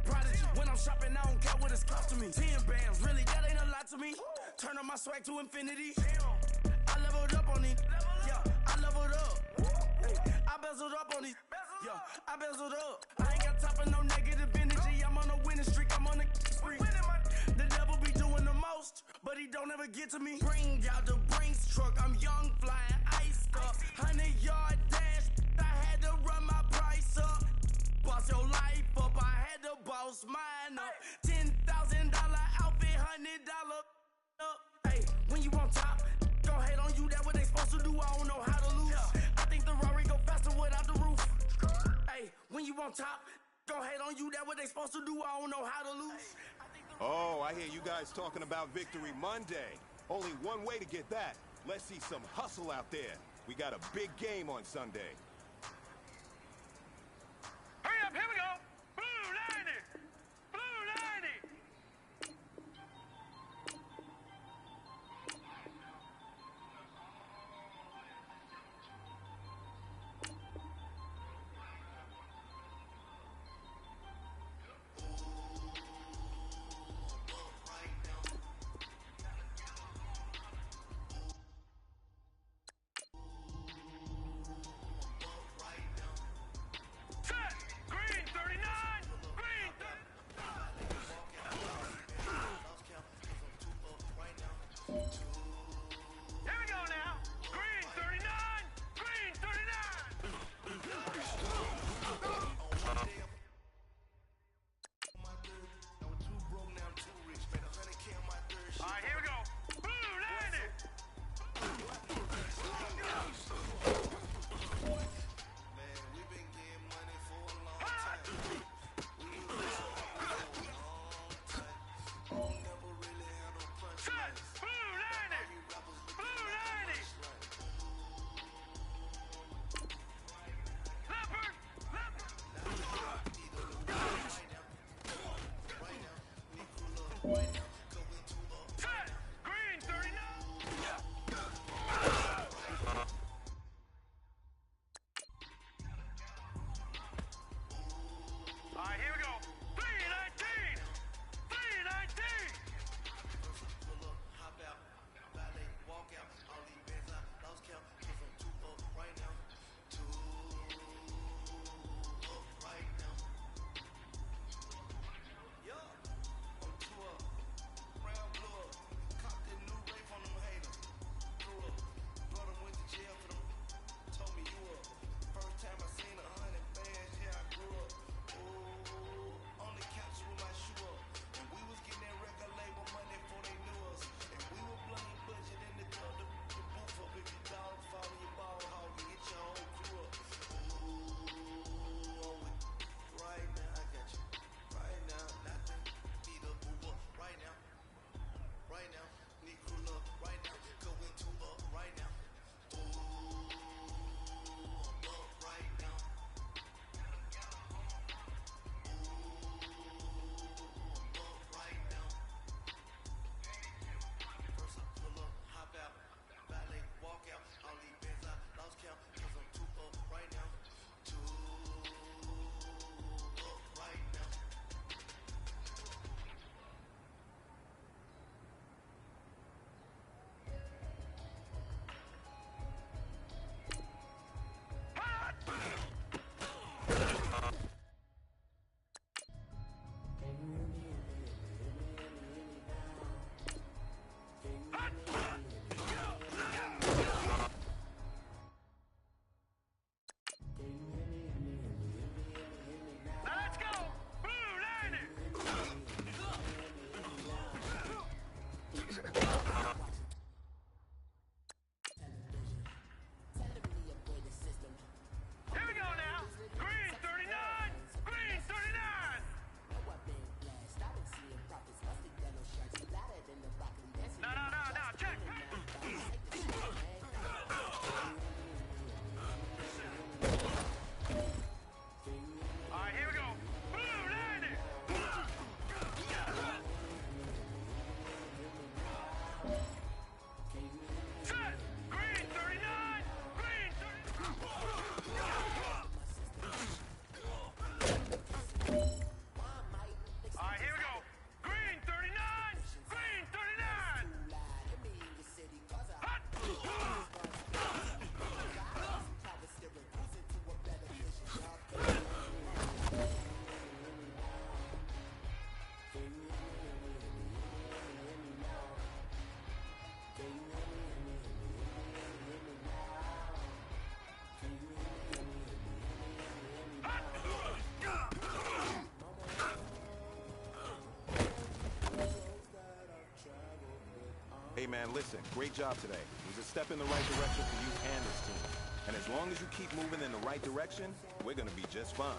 prodigy. When I'm shopping, I don't care what it's cost to me. 10 bands, really, that ain't a lot to me. Turn on my swag to infinity. I leveled up on these. Yeah, I leveled up. Hey, I bezeled up on these. Yeah, I bezeled up. I ain't got time for no negative energy. I'm on a winning streak. I'm on a spree. The devil be doing the most, but he don't ever get to me. Bring out the Brinks truck. I'm young, flying iced up. 100-yard dash. I had to run my price up. Boss your life up. I had to boss mine up. $10,000 outfit, $100 up. Hey, when you on top, gon' hate on you. That what they supposed to do. I don't know how to lose. I think the Rari go faster without the roof. Hey, when you on top, gon' hate on you. That what they supposed to do. I don't know how to lose. Oh, I hear you guys talking about Victory Monday. Only one way to get that. Let's see some hustle out there. We got a big game on Sunday. Hurry up, here we go. Blue 90. Blue 90. man, listen, great job today. It was a step in the right direction for you and this team. And as long as you keep moving in the right direction, we're going to be just fine.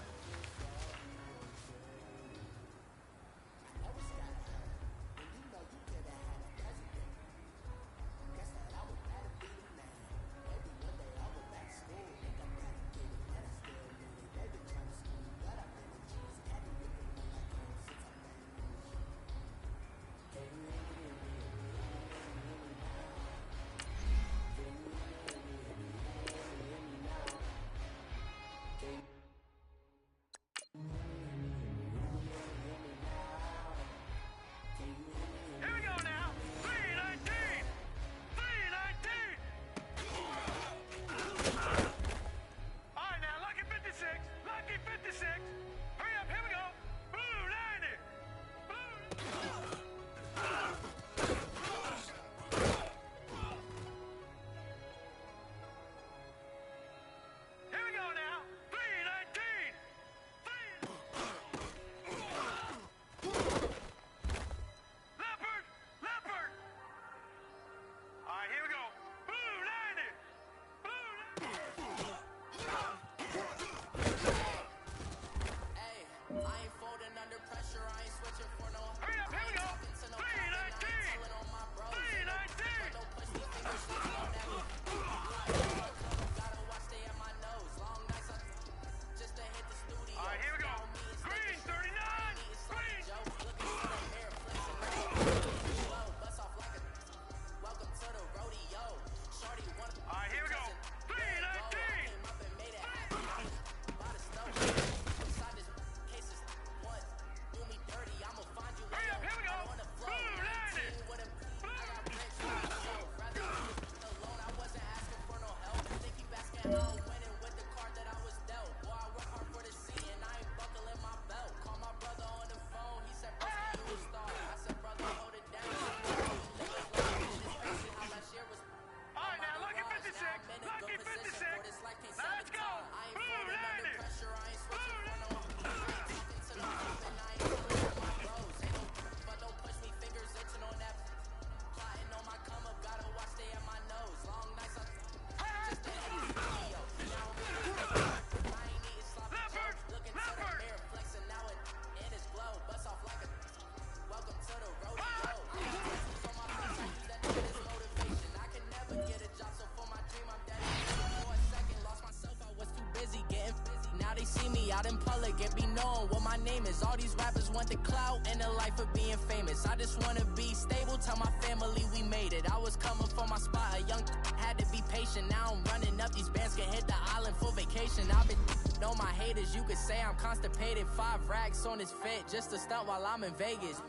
Out in public and be known what my name is. All these rappers want the clout and the life of being famous. I just wanna be stable, tell my family we made it. I was coming for my spot, a young had to be patient. Now I'm running up, these bands can hit the island for vacation. I've been know my haters, you could say I'm constipated. 5 racks on his fit, just to stunt while I'm in Vegas.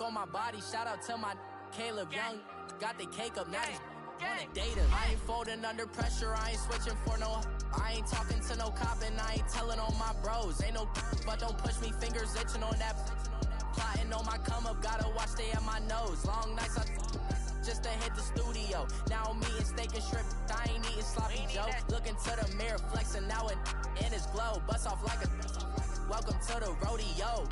On my body, shout out to my Caleb Young. Got the cake up, now he's wanna date her. I ain't folding under pressure, I ain't switching for no. I ain't talking to no cop and I ain't telling on my bros. Ain't no but don't push me, fingers itching on that. Plotting on my come up, gotta watch stay at my nose. Long nights just to hit the studio. Now I'm eating steak and shrimp, I ain't eating sloppy joe. Looking to the mirror, flexing now and in his glow. Bust off like a welcome to the rodeo.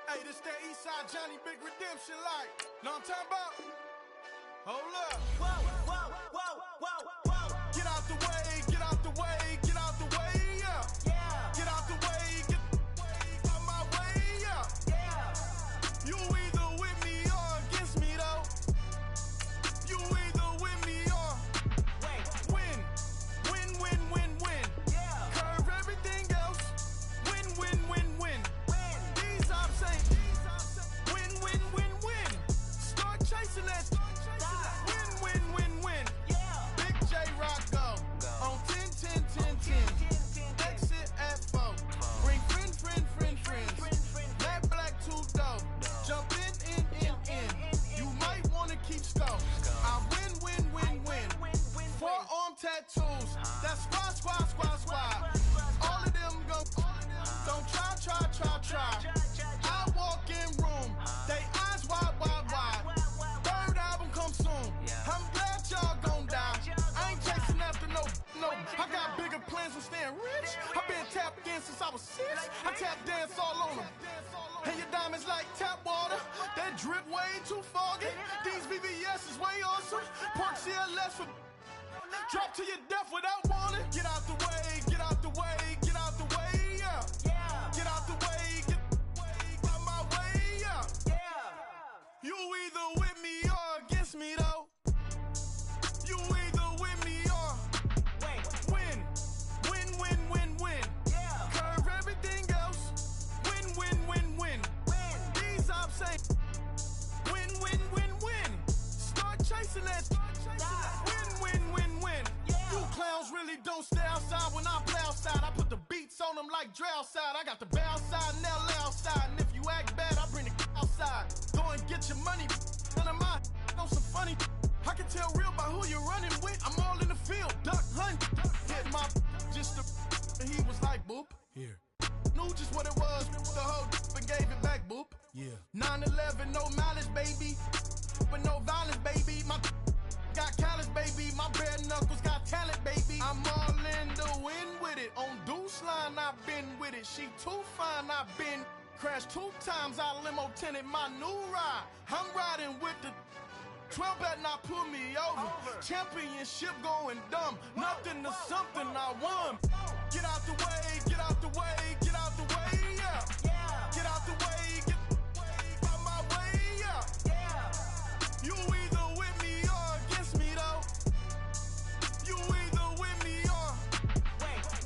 Hey, this that Eastside Johnny Big Redemption like. Know what I'm talking about? Hold up. Whoa, whoa, whoa, whoa, whoa. Get out the way, get out the way, get out the way, yeah. Yeah. Get out the way, get out my way, yeah. Yeah. You either with me or against me though. You either with me or win. Win, win, win, win. Yeah. Curve everything else. Win, win, win, win. These ops ain't win, win, win, win. Start chasing that. Win, win, win, tattoos. That's squad. All of them go. Don't try. I walk in room, they eyes wide. Third album come soon. I'm glad y'all gon' die. I ain't chasing after no. I got bigger plans than staying rich. I been tapped in since I was 6. I tap dance all on them. And your diamonds like tap water. That drip way too foggy. These VVS is way awesome. Park CLS for drop to your death without warning. Get out the way, yeah. Get out the way, get out my way, yeah. You either with me or against me though. You either with me or win. Curve everything else. Win. These I'm saying win. Start chasing that. Win. You clowns really don't stay outside when I play outside. I put the beats on them like drow side. I got the bow side and LA outside. And if you act bad, I bring the outside. Go and get your money. None of my know some funny. I can tell real by who you're running with. I'm all in the field, duck hunt. Hit my just the and he was like boop. Here. Knew just what it was. The whole and gave it back, boop. Yeah. 9/11, no malice, baby. But no violence, baby. My got callous, baby. My bare knuckles got talent, baby. I'm all in the wind with it. On Deuce line, I've been with it. She too fine, I've been crashed 2 times. I limo tinted my new ride. I'm riding with the 12 better not pull me over. Championship going dumb. Nothing to something I won. Get out the way, yeah. Get out the way, get out my way, yeah. You either with me or against me though. You either with me or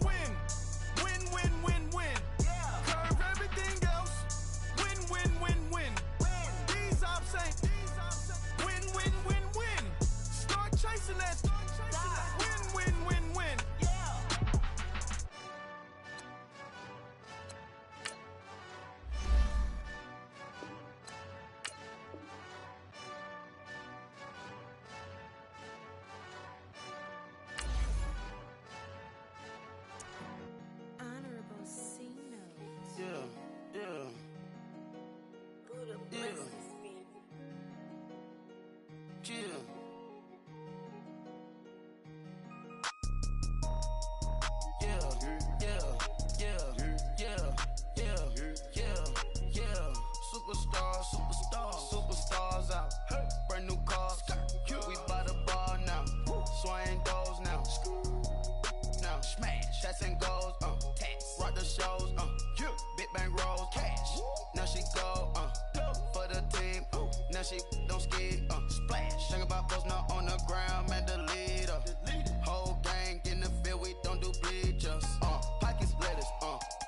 win. Curve everything else. Win. These I'm saying win. Start chasing that. Win. Honorable C notes. Yeah. Buddha Yeah. blesses me. Chill. Superstars out. Brand new cars. We buy the ball now. Swaying doors now. Now smash. Shots and goals. Tax. Rock the shows. Big bang rolls. Cash. Now she go. For the team. Now she don't skid. Splash. Think about post now on the ground. Man, the leader. Whole gang in the field. We don't do bleachers. Pockets lettuce.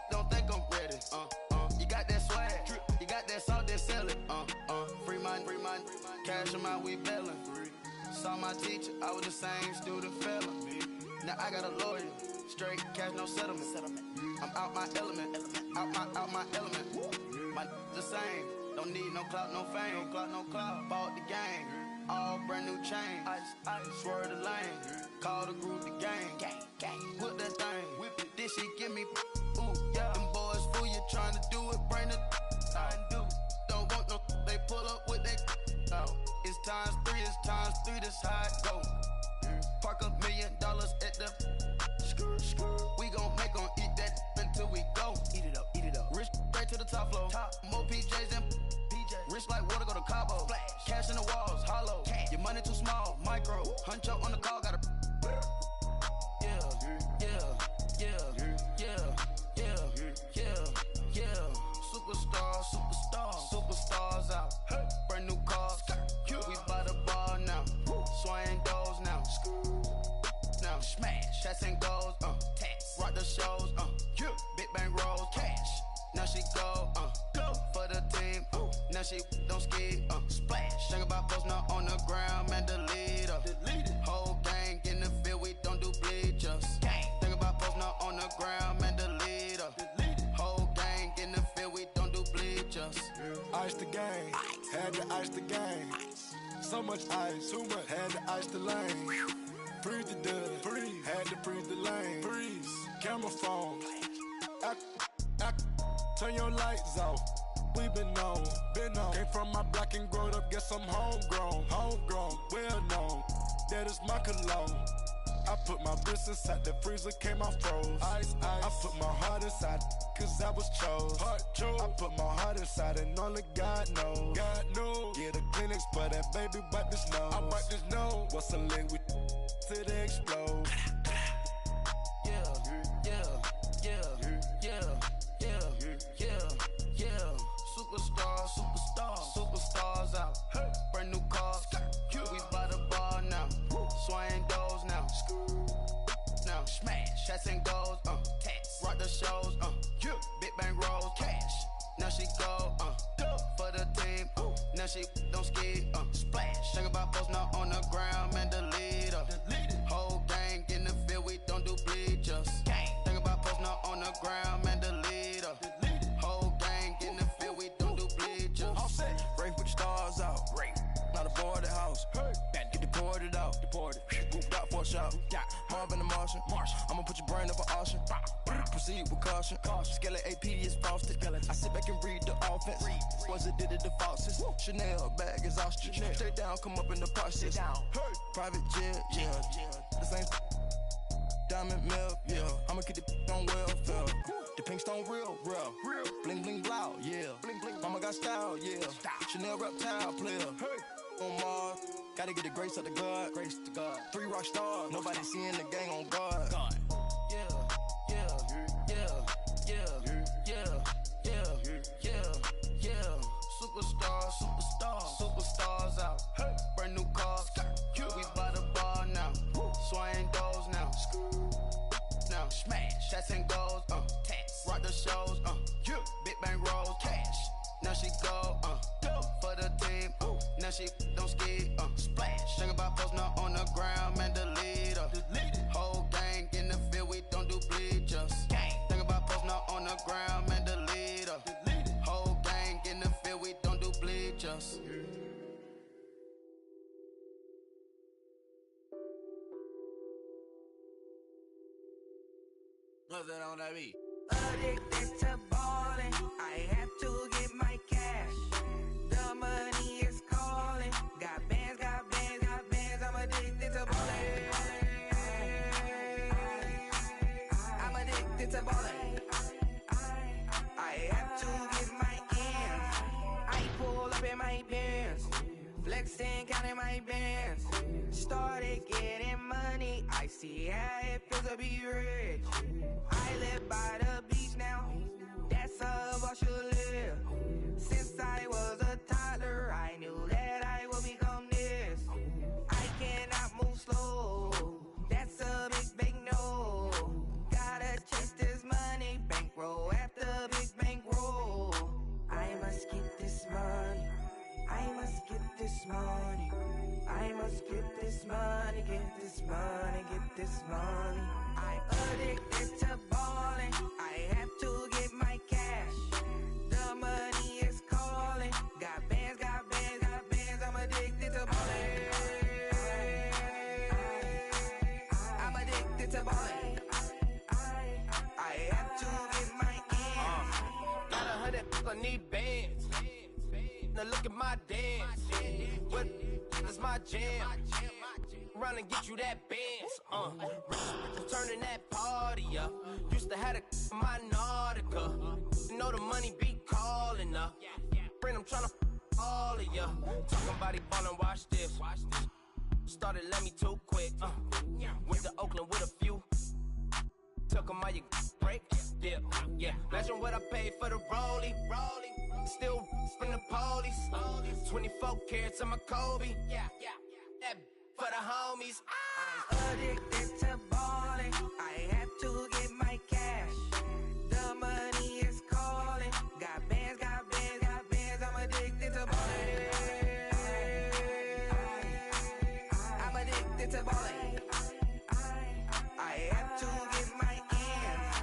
Don't think I'm ready. You got that swag. You got that salt, then sell it. Free mind. Cash them out, we bailin'. Saw my teacher, I was the same student fella. Now I got a lawyer. Straight cash, no settlement. I'm out my element. Out my element. My the same. Don't need no clout, no fame. No clout. Bought the game. All brand new chain. I swerve the lane. Call the group the gang. Whip that thing. Whip it. This shit give me. Ooh, yeah. Them boys fool you trying to do it. Bring the. Don't want no. They pull up with that. It's times 3. This how it go. Park $1 million at the. We gon' eat that until we go. Eat it up. Rich straight to the top floor. More PJs than PJ. Rich like water, go to Cabo. Flash. Cash in the walls, hollow. Cash. Your money too small, micro. Hunch up on the call, gotta. Superstars out. Brand new cars. We buy the ball now. Swaying doors now. Now smash. Shots and goals. Tax. Rock the shows. Big bang rolls. Cash. Now she go. For the team. Now she don't skid. Splash. Think about post now on the ground. Man, the leader. Whole gang in the field. We don't do bleachers. Think about post now on the ground. Man, the leader. Whole gang in the field. We don't do bleachers. Ice the game, had to ice the game. So much ice, too much, had to ice the lane. Freeze the dub. Freeze. Had to freeze the lane. Freeze. Camera phone. Turn your lights off. We been on. Came from my block and growed up. Guess I'm homegrown. Well known. That is my cologne. I put my wrist inside the freezer, came out froze. Ice. I put my heart inside, cause I was chose. I put my heart inside and only God knows. Yeah, the clinics, but that baby wipe this nose. I wipe this nose. What's a lick with till they explode? Superstars out. Brand new cars. We by the bar now. Swaying doors now. Smash. Shots and goals. Tax. Rock the shows. Big bang rolls. Cash. Now she go. For the team. Now she don't ski. Splash. Think about post now on the ground. Man, delete her. Whole gang in the field. We don't do bleachers. Think about post now on the ground. Man, delete her. Whole gang in the field. We don't do bleachers. All set. Rain put the stars out. Not a boarded house. Get deported out. Booped out for a shot. Marvin the Martian. I'ma put your brain up for auction. Proceed with caution. Skeleton AP is frosted. I sit back and read the offense. Was it did it the faucets? Chanel bag is ostrich. Stay down, come up in the process. Private jet, yeah. The same diamond milk, yeah. I'ma keep the on welfare. The pink stone real. Bling bling blow, yeah. Mama got style, yeah. Chanel reptile player. On Mars, gotta get the grace of the God. 3 rock stars, nobody seeing the gang on guard. Superstars out. Brand new cars. We by the bar now. Swaying doors now. Smash. Shots and goals. Tax. Rock the shows. Big bang rolls. Cash. Now she go. For the team. Now she don't ski. Splash. Think about post now on the ground. Man, delete her. Whole gang in the field. We don't do bleachers. Think about post now on the ground. Man, delete her. Whole gang in the field. We don't do bleachers. What's that on that beat? Addicted to ballin', I have to get my cash. The money is calling. Got bands, I'm addicted to ballin'. I'm addicted to ballin'. I have to get my ends. I pull up in my pants, flexing, counting my bands. Started getting money, I see how it feels to be rich. I live by the beach now, that's how I should live. Since I was a toddler, I knew that I would become this. I cannot move slow, that's a big no. Gotta chase this money, bankroll after big bankroll. I must get this money, I must get this money. I must get this money, get this money, get this money. I'm addicted to ballin', I have to get my cash. The money is calling. Got bands, I'm addicted to ballin'. I'm addicted to ballin'. I have to get my ends. Got 100, I need bands. Now look at my dance. What is my jam? Run and get you that bands. Turning that party up. Used to have a my Nautica. You know the money be calling up. Friend, I'm tryna all of ya. Talking about he ballin', watch this. Started let me too quick. Went to Oakland with a few. Took 'em all you break. Yeah. Imagine what I paid for the rollie. Still from the police. 24 carats on my Kobe. That for the homies. I'm addicted to ballin', I have to get my cash. The money is calling. Got bands, I'm addicted to ballin'. I'm addicted to ballin'. I have to get my ends.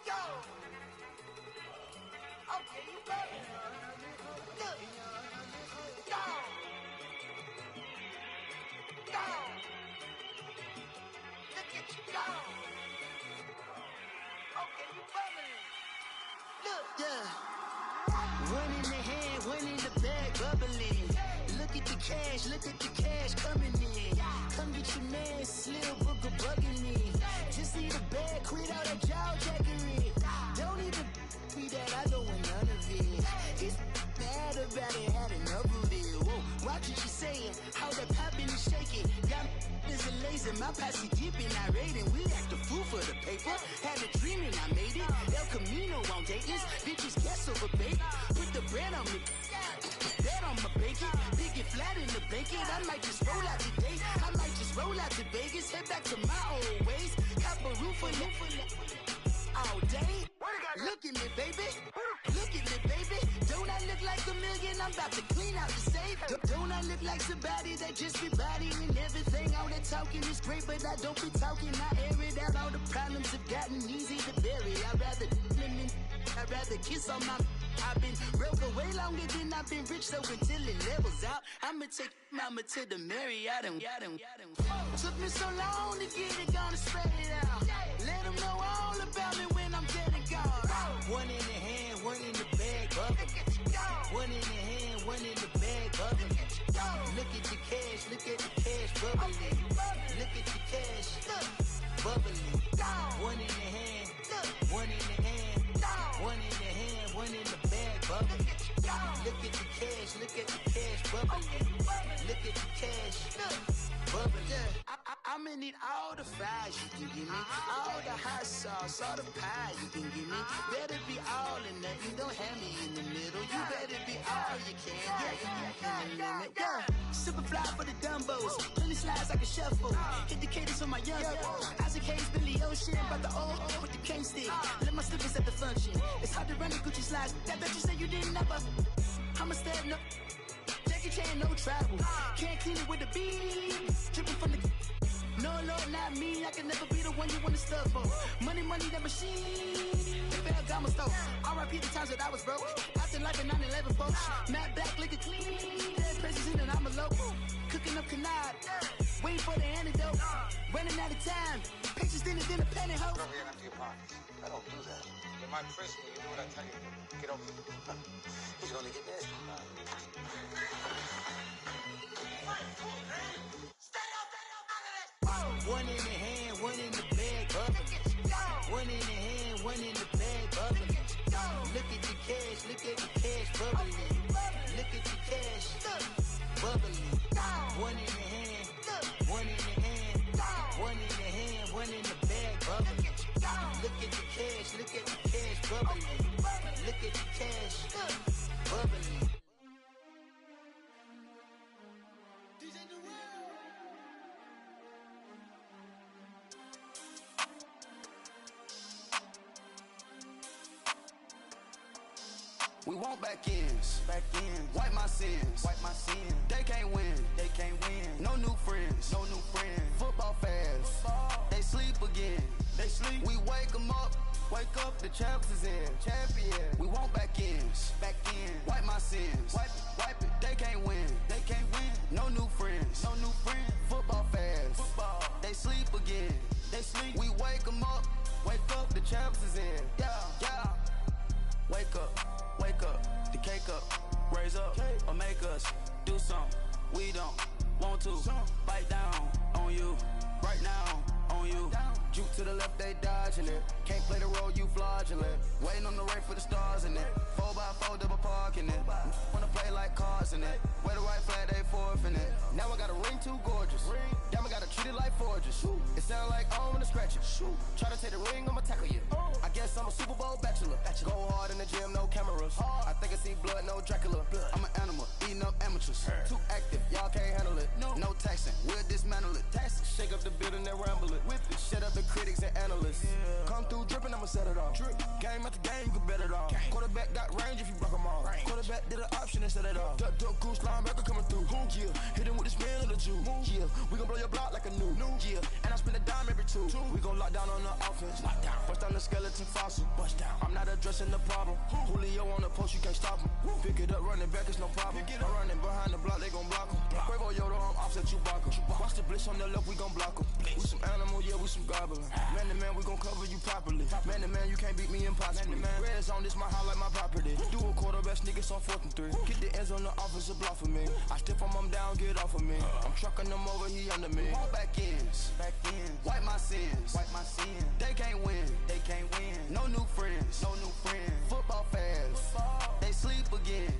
Go. Okay, you ready? Look. Go. Go. Look at you go. Okay, you bubbling. Look. Yeah. One in the hand, one in the bag, bubbling. Look at the cash coming in. Come get your man, Slim Booker bugging me. Just see the bag, quit all that jaw jackery. Don't even be that, I don't want none of it. It's mad about it, had enough of it. Whoa, watch what you saying, how that poppin' and shaking. Got is a laser, my posse deep and I raiding. We act a fool for the paper. Had a dream and I made it. El Camino on Dayton's, bitches guess over bait. Put the bread on me. Bet on my bacon, big it flat in the bacon. I might just roll out today. I might just roll out to Vegas, head back to my old ways. Cop a roof for all day. Look at me, baby. Look at me, baby. Don't I look like a million? I'm about to clean out the safe. Don't I look like somebody that just be bodying everything? All that talking is great, but I don't be talking. I air it out. All the problems have gotten easy to bury. I'd rather kiss on my. I've been broke way longer than I've been rich, so until it levels out, I'ma take mama to the Marriott and took me so long to get it, gonna spread it out. Let them know all about me when I'm dead and gone. One in the hand, one in the bag, bubbling. One in the hand, one in the bag, bubbling. Look at the cash, bubbling. Look at the cash, bubbling. One in the hand, one in the hand, one in the hand, one in the bag, bubbling. Look at the cash, bubbling. Look at the cash, bubbling. I'ma need all the fries you can give me, all the hot sauce, all the pie you can give me. Better be all or nothing, don't have me in the middle. You better be all you can, yeah. Super fly for the Dumbos, plenty slides like a shuffle. Hit the cadence on my young Isaac Hayes, Billy Ocean, about the old with the cane stick. Let my slippers at the function. It's hard to run the Gucci slides. That bet you say you didn't never. I'ma step no. Jackie Chan, no travel. Can't clean it with a beat. Dripping from the. No, Lord, not me. I can never be the one you want to stuff for. Money, that machine. Ferragamo stove. R.I.P. the times that I was broke. Acting like a 9/11 folks. Matte back, liquor clean. Dead presents in an envelope. Cooking up canard. Waiting for the antidote. Running out of time. Pictures in a penny hoe. Rub your empty your pockets. I don't do that. You're my prisoner. You do what I tell you. Get over it. He's gonna get this. One in the hand, one in the bag, bubbling. One in the hand, one in the bag, bubbling. Look at the cash, bubbling. Look at the cash, bubbling. One in the hand, one in the hand, one in the hand, one in the bag, bubbling. Look at the cash, bubbling. Look at the cash, bubbling. We want back ends. Wipe my sins. They can't win. No new friends. Football fans. They sleep again. We wake them up. The champs is in. We want back ends. Wipe my sins. Wipe it. They can't win. No new friends. Football fans. They sleep again. We wake them up. The champs is in. Yeah. Wake up, the cake up, raise up, or make us do something we don't want to. Bite down on you, right now on you. Juke to the left, they dodging it. Can't play the role, you fraudulent. Waiting on the rain for the stars in it. 4x4 double parking it. Wanna play like cars in it. Wear the white flag, they forfeit it. Now I got a ring too gorgeous. Damn, I gotta treat it like forges. It sound like I don't wanna scratch it. Try to take the ring, I'ma tackle you. I guess I'm a Super Bowl bachelor. Go hard in the gym, no cameras. I think I see blood, no Dracula. I'm an animal, eating up amateurs. Too active, y'all can't handle it. No taxing, we'll dismantle it. Shake up the building and ramble it. Shut up the critics and analyst. Come through dripping, I'ma set it off. Game after game, you can bet it all. Quarterback got range if you block them all. Quarterback did an option and set it off. Duck goose, linebacker coming through. Yeah, hit him with the spin of the Jew. Yeah, we gon' blow your block like a new. Yeah, and I spend a dime every two. We gon' lock down on the offense. Bust down the skeleton fossil. Bust down. I'm not addressing the problem. Julio on the post, you can't stop him. Pick it up, running back, it's no problem. I'm running behind the block, they gon' block him. Quavo Yoda, I'm offset Chewbacca. Watch the blitz on the left, we gon' block him. We some animal, yeah, we some gobbler. Man to man, we gon' cover you properly. Man to man, you can't beat me impossibly. Red zone, this my highlight, my property. Do a quarterback sneakers on 4th and 3. Get the ends on the offensive block for me. I step on them down, get off of me. I'm trucking them over, he under me. Back ends, wipe my sins, They can't win, No new friends, Football fans, they sleep again.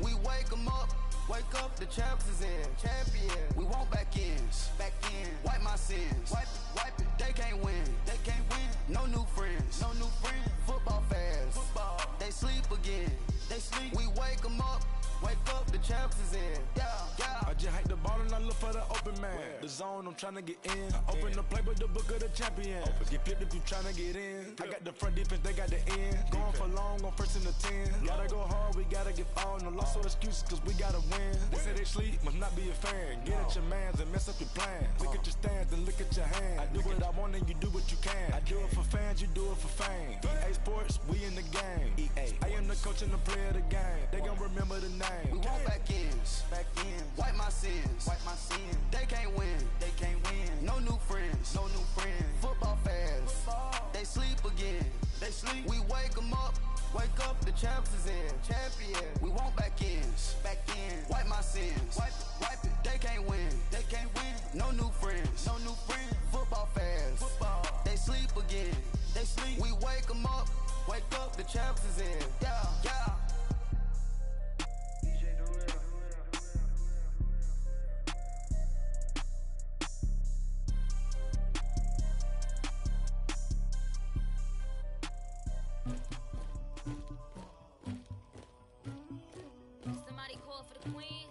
We wake them up. Wake up, the champs is in. Champion. We want back ends. Wipe my sins. Wipe it. They can't win. No new friends. Football fans. They sleep again. We wake them up. Wake up, the champs is in. Yeah. I just hike the ball and I look for the open man. The zone, I'm tryna get in. Open the playbook, the book of the champion. Get flipped if you tryna get in. I got the front defense, they got the end. Going for long, on 1st and the 10. Gotta go hard, we gotta get all. No loss or excuses, cause we gotta win. They say they sleep, must not be a fan. Get at your mans and mess up your plans. Look at your stands and look at your hands. I do what I want and you do what you can. I do it for fans, you do it for fame. EA Sports, we in the game. I am the coach and the player of the game. They gon' remember the name. We want back ends. Wipe my sins. They can't win. No new friends. Football fans. They sleep again. We wake them up. Wake up, the champs is in. Champion. We want back ends. Wipe my sins. Wipe it. They can't win. No new friends. Football fans. They sleep again. We wake them up. Wake up, the champs is in. Yeah. Somebody call for the queen.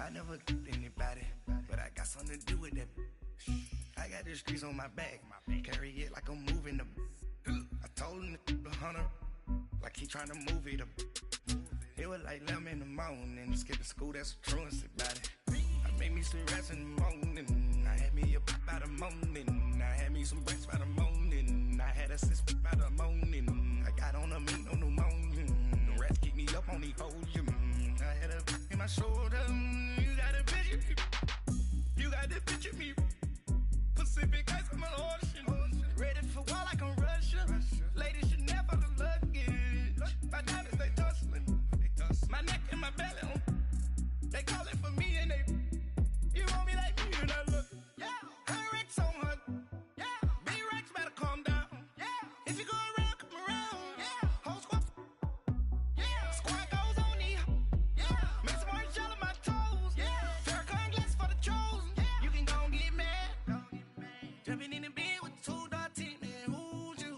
I never killed anybody, but I got something to do with that. I got the streets on my back, carry it like I'm moving the. I told him the hunter, like he trying to move it up. It was like 11 in the morning, skipping school, that's a truancy about it. I made me some rats in the morning, I had me a pop by the morning, I had me some breaks by the morning, I had a sis by the morning, I got on a meat on the morning, the rats keep me up on the podium, I had a in my shoulder, you got a picture me, Pacific ice on my ocean, ready for war like I'm Russia, ladies should never the luggage, my diamonds they tussling, my neck and my belly on, they calling for me and they, you want me like me and I look, yeah, her Rex on her, yeah, B-Rex better calm down, yeah, if you go around, come around, yeah, whole squad, yeah, squad goes on the, yeah, make some orange gel on my toes, yeah, Farrakhan glass for the chosen, yeah, you can go and get mad, jumping in the bed with 2 dark teeth, man, who's you,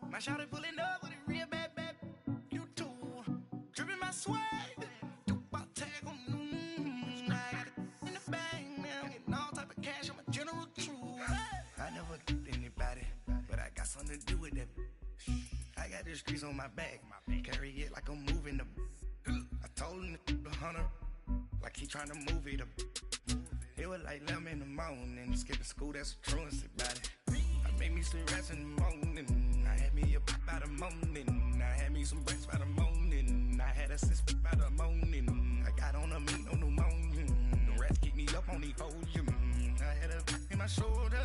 my shawty pulling up with a real bad, you too, dripping my swag, I never killed anybody, but I got something to do with that. I got the streets on my back, carry it like I'm moving the. I told him the hunter, like he trying to move it up. It was like 11 in the morning, skipping school, that's a truancy about it. I made me some rats in the morning, I had me a pop by the morning, I had me some breaks by the morning, I had a sis by the morning, I got on a meat on the morning, the rats keep me up on the podium, I had a in my shoulder,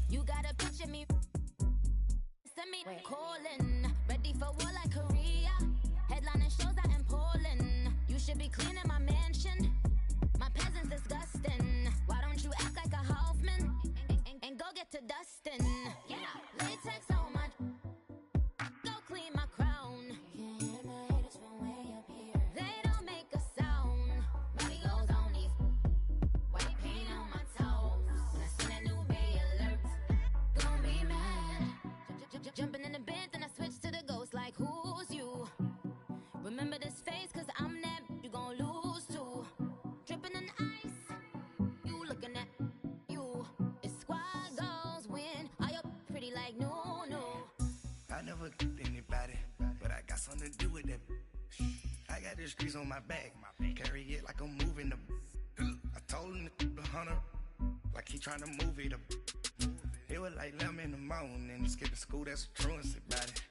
you got a picture me, Send me calling, ready for war like Korea, headlining shows out in Poland, you should be cleaning my mansion, my peasants disgusting, why don't you act like a Hoffman, and go get to dustin', yeah, latex on my, go clean my crown, you can hear my haters from way up here, they don't make a sound, body goes on these, white paint on my toes, when I see that new Bay alert, gon' be mad, jumping in the bed, then I switch to streets on my back. Carry it like I'm moving the. I told him the hunter, like he trying to move it up. It was like 11 in the morning, skipping school, that's a truancy about it.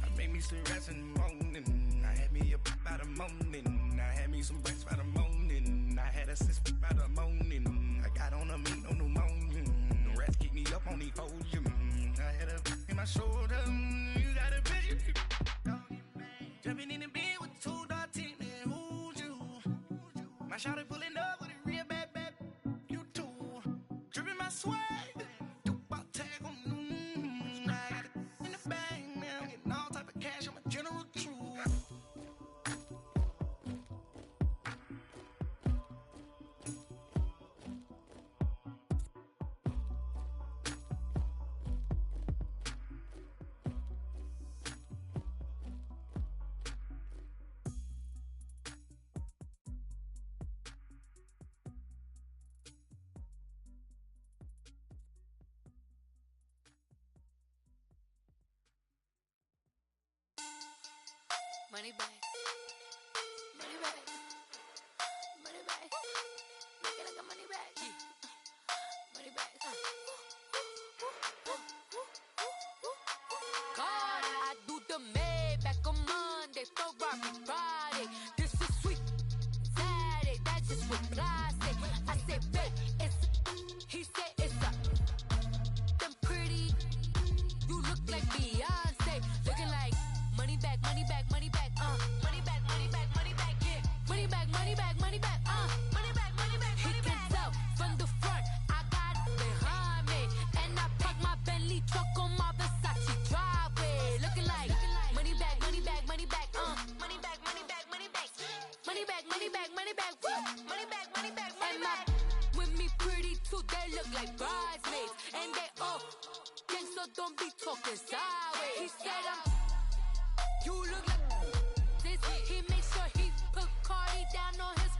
I made me some rats in the morning, I had me a pop by the morning, I had me some breaks by the morning, I had a sis by the morning, I got on a meat on the morning, the rats keep me up on the podium, I had a in my shoulder, you got a bitch, jumping in the bed with 2 dark teeth, man, who's you? My shawty pulling up with a real bad, you too, dripping my swag. Money bag, money bag, money bag. Make it like a money bag, money bag. God, I do the Maybach on Monday, Ferrari Friday. This is sweet Saturday, that's just what I say. I say, babe, it's. He said it's a. Them pretty. You look like Beyonce, looking like money bag, money bag, money bag. Money bag, money bag, money bag, yeah. Money bag, money bag, money bag, money bag, money bag, money bag. He can tell from the front, I got it behind me. And I park my Bentley truck on my Versace driveway. Looking like money bag, money bag, money bag, money bag, money bag, money bag. Money bag, money bag, money bag, woo. Money bag, money bag, money bag. With me pretty too, they look like bridesmaids. And they all gang, so don't be talking sideways. He said you look like this. He make sure he put Cardi down on his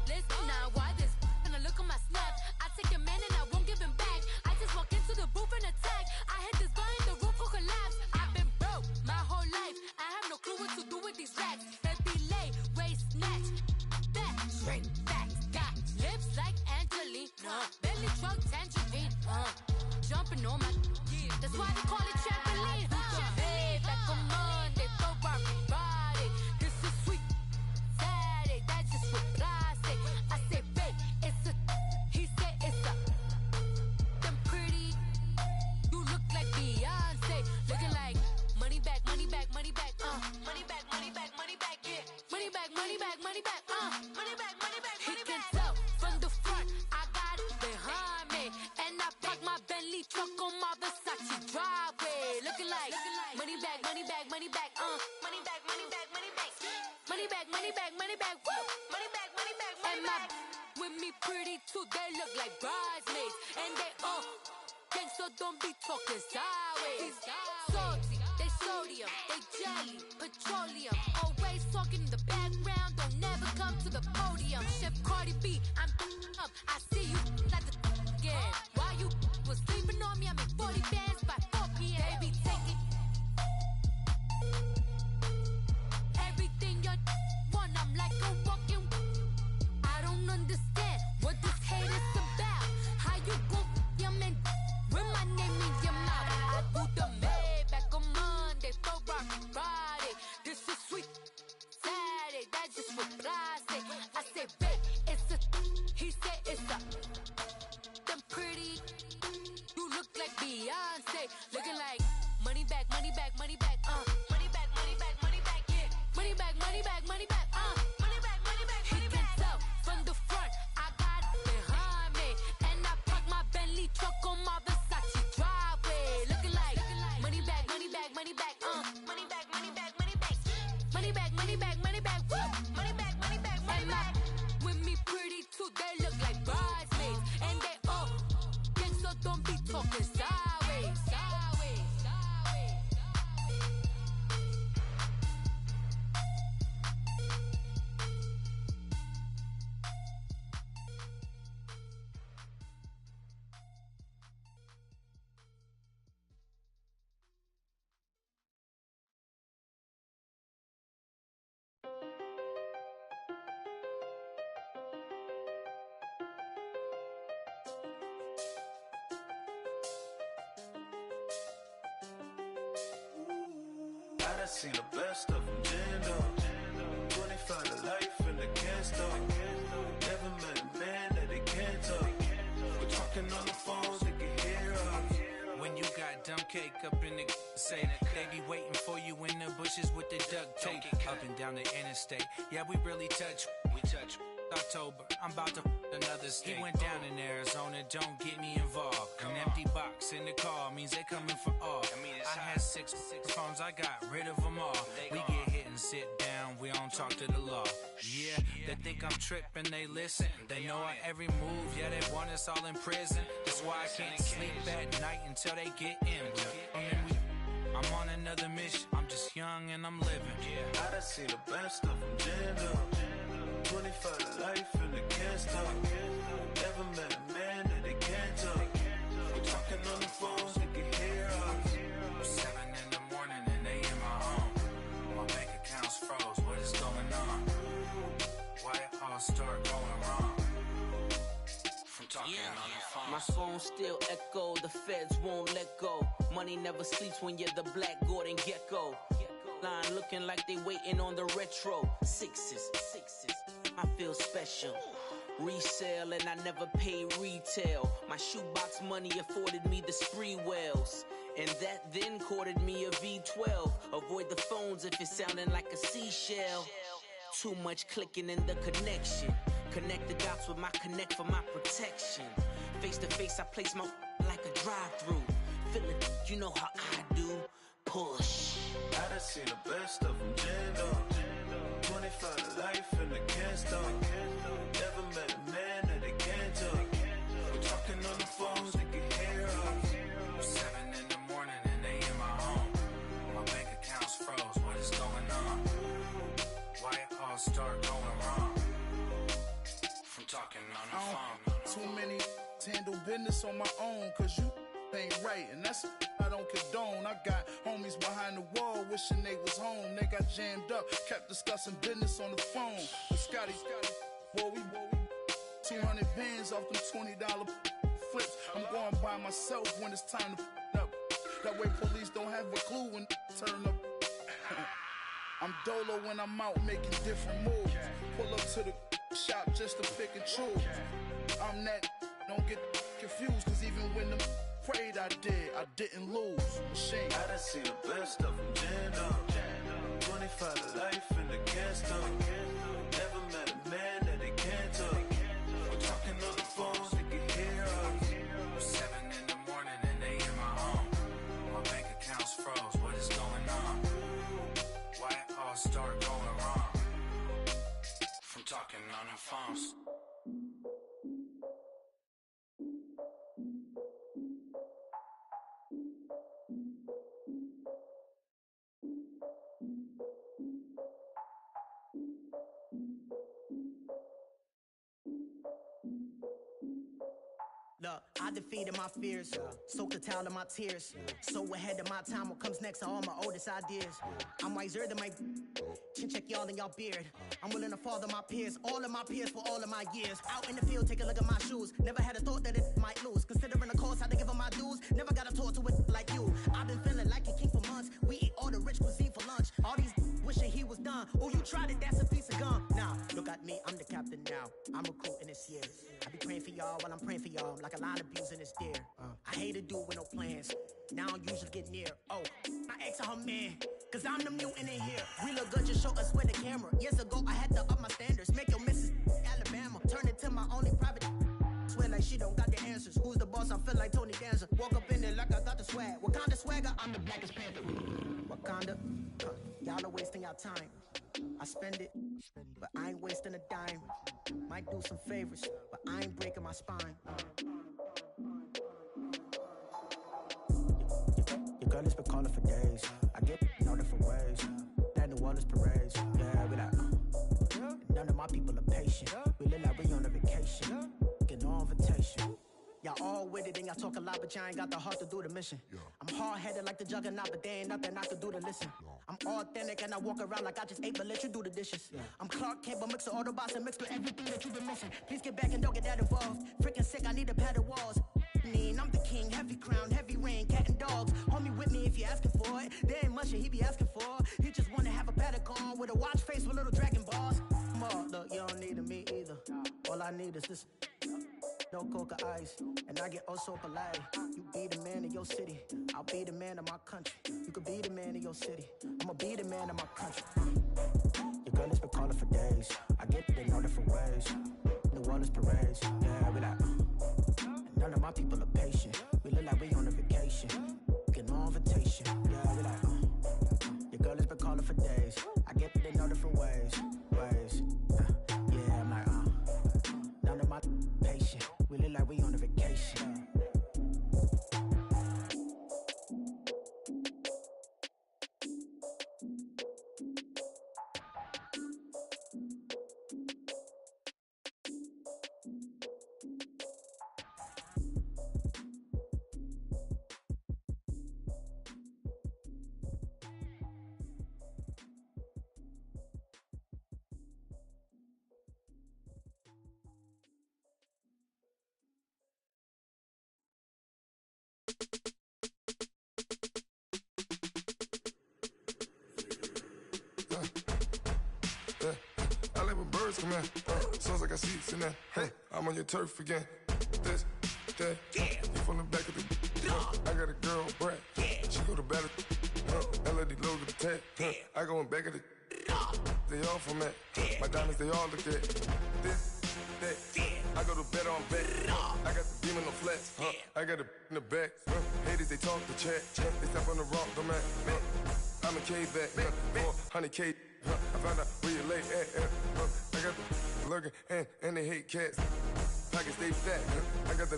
list. Now why this? And I look at my snap. I take a man and I won't give him back. I just walk into the booth and attack. I hit this guy in the roof will collapse. I've been broke my whole life. I have no clue what to do with these racks. Baby lay, waist snatch, back straight back. Got lips like Angelina, belly truck tangerine. Jumping on my, that's why they call it trampoline. Back on Monday, Ferrari Friday. This is sweet Saturday, that's just what I say. I say, babe, it's a. He said it's a. Them pretty. You look like Beyonce, looking like money bag, money bag, money bag. Money bag, money bag, money bag, yeah. Money bag, money bag, money bag. Money bag, money bag, money bag. He can tell from the front, I got it behind me, and I park my Bentley truck on my Versace driveway. Looking like money bag, money bag, money bag, money bag, money bag, money bag, money bag, money bag, money bag, woo. Money bag, money bag, money bag. With me pretty too, they look like bridesmaids, and they all gang, so don't be talking sideways. Salty, they sodium, they jelly, petroleum. Always talking in the background, don't never come to the podium. Chef Cardi B, I'm up. I see you like the again. While you was sleeping on me, I made 40 bands by 4 p.m. Baby, take it. Everything you want, I'm like a walking. I don't understand what this hate is about. How you go, your man, with my name in your mouth. I do the Maybach on Monday, Ferrari Friday. This is sweet Saturday, that's just what I say. I say, babe, it's a. He said it's a. Them pretty. You look like Beyonce, looking like money bag, money bag, money bag. Money bag, money bag, money bag, yeah. Money bag, money bag, money bag. Money bag, money bag, money bag. He can tell from the front, I got it behind me, and I park my Bentley truck on my Versace driveway. Looking like money bag, money bag, money bag. Money bag, money bag, money bag. Money bag, money bag, money bag. Woo. Money bag, money bag, money bag. With me pretty too, they look like bridesmaids, and they all gang, so don't be talking sideways. Sideways, sideways, sideways. seen the best of them jammed up. 25 to life and they can't stop. Never met a man that they can't talk. We're talking on the phones, they can hear us. When you got dumb cake up in the say that they be waiting for you in the bushes with the duct tape up and down the interstate. Yeah, we really touch. We touch. October, I'm about to another state. He went down in Arizona, don't get me involved. An empty box in the car means they coming for all. I had six phones, I got rid of them all. We get hit and sit down, we don't talk to the law. Yeah, they think I'm tripping, they listen. They know our every move, yeah, they want us all in prison. That's why I can't sleep at night until they get in. I'm on another mission, I'm just young and I'm living. I done seen the best of them jammed up. 25 to life and they can't stop. Never met a man that they can't talk. We're talking on the phones, they can hear us. 7 in the morning and they in my home. My bank account's froze, what is going on? Why it all start going wrong? From talking on the phone. My phone still echo, the feds won't let go. Money never sleeps when you're the black Gordon Gecko. Line looking like they waiting on the retro. Sixes, I feel special. Resale and I never pay retail. My shoebox money afforded me the spree wells. And that then courted me a V12. Avoid the phones if it's sounding like a seashell. Too much clicking in the connection. Connect the dots with my connect for my protection. Face to face I place my like a drive-through. Feeling, you know how I do. Push. I done seen the best of them jammed up. 25 to life and they can't stop. Never met a man that they can't talk. We're talking on the phones, they can hear us. 7 in the morning and they in my home. My bank account's froze, what is going on? Why it all start going wrong? From talking on the phone. Too many handle business on my own, cause you ain't right, and that's I don't condone. I got homies behind the wall wishing they was home. They got jammed up, kept discussing business on the phone. But Scotty, boy, we 200 bands off them $20 flips. I'm going by myself when it's time to up. That way police don't have a clue when turn up. I'm dolo when I'm out making different moves. Pull up to the shop just to pick and choose. I'm that, don't get confused, cause even when the prayed I didn't lose. Machine. I done seen the best of them jammed up. 25 to life and they can't stop. Never met a man that they can't talk. We're talking on the phones, they can hear us. 7 in the morning and they in my home. My bank account's froze, what is going on? Why it all start going wrong? From talking on the phones. Look, I defeated my fears, soaked the towel of my tears. So ahead of my time, what comes next are all my oldest ideas. I'm wiser than my chin check y'all in y'all beard. I'm willing to father my peers, all of my peers for all of my years. Out in the field, take a look at my shoes. Never had a thought that it might lose. Considering the cost, I had to give them my dues. Never got a talk to it like you. I've been feeling like a king for months. We eat all the rich cuisine for lunch. All these wishing he was done. Oh, you tried it, that's a piece of gum. Now, look at me, I'm the captain now. I'm recruiting this year. I be praying for y'all while I'm praying for y'all. Like a line of abusing this deer. I hate to do it with no plans. Now I don't usually get near. Oh, I ex her man, cause I'm the mutant in here. We look good, just show us where the camera. Years ago, I had to up my standards. Make your missus Alabama. Turn it to my only private. Swear like she don't got the answers. Who's the boss? I feel like Tony Danza. Walk up in there like I got the swag. What kind of swagger? I'm the blackest panther. Wakanda. Y'all are wasting your time. I spend it, but I ain't wasting a dime. Might do some favors, but I ain't breaking my spine. Your girl has been calling for days. I get in all different ways. That New Orleans parades. Yeah, we like, none of my people are patient. We live like we on a vacation. Get no invitation. Y'all all with it and y'all talk a lot, but y'all ain't got the heart to do the mission. I'm hard-headed like the juggernaut, but there ain't nothing I can do to listen. I'm authentic and I walk around like I just ate, but let you do the dishes. I'm Clark Kent, but mix the Autobots and mix with everything that you've been missing. Please get back and don't get that involved. Freaking sick, I need to pad the walls. I'm the king, heavy crown, heavy rain, cat and dogs. Homie with me if you're asking for it. There ain't much that he be asking for. He I need is this. No coca ice, and I get oh so polite. You be the man of your city, I'll be the man of my country. You could be the man of your city, I'ma be the man of my country. Your girl has been calling for days. I get it in all different ways. New Orleans parades, yeah, we like. And none of my people are patient. We look like we on a vacation. Get no invitation, yeah, we like. Your girl has been calling for days. I get it in all different ways. Yeah, I'm like, none of my patient. We look like we on a vacation. I like when birds come in. Sounds like I seats in there. Hey, I'm on your turf again. This, that, you from the back of the. I got a girl, Brad. She go to battle. LED logo the tag. I go in back of the. They all from that. My diamonds, they all look at. This, that. I go to bed on bed. I got the beam in the flats. I got it in the back. Haters, they talk the chat. They step on the rock, the man. I'm a K-back. 400K. I found out where you lay at. I got the lurking and they hate cats. Pockets stay fat. I got the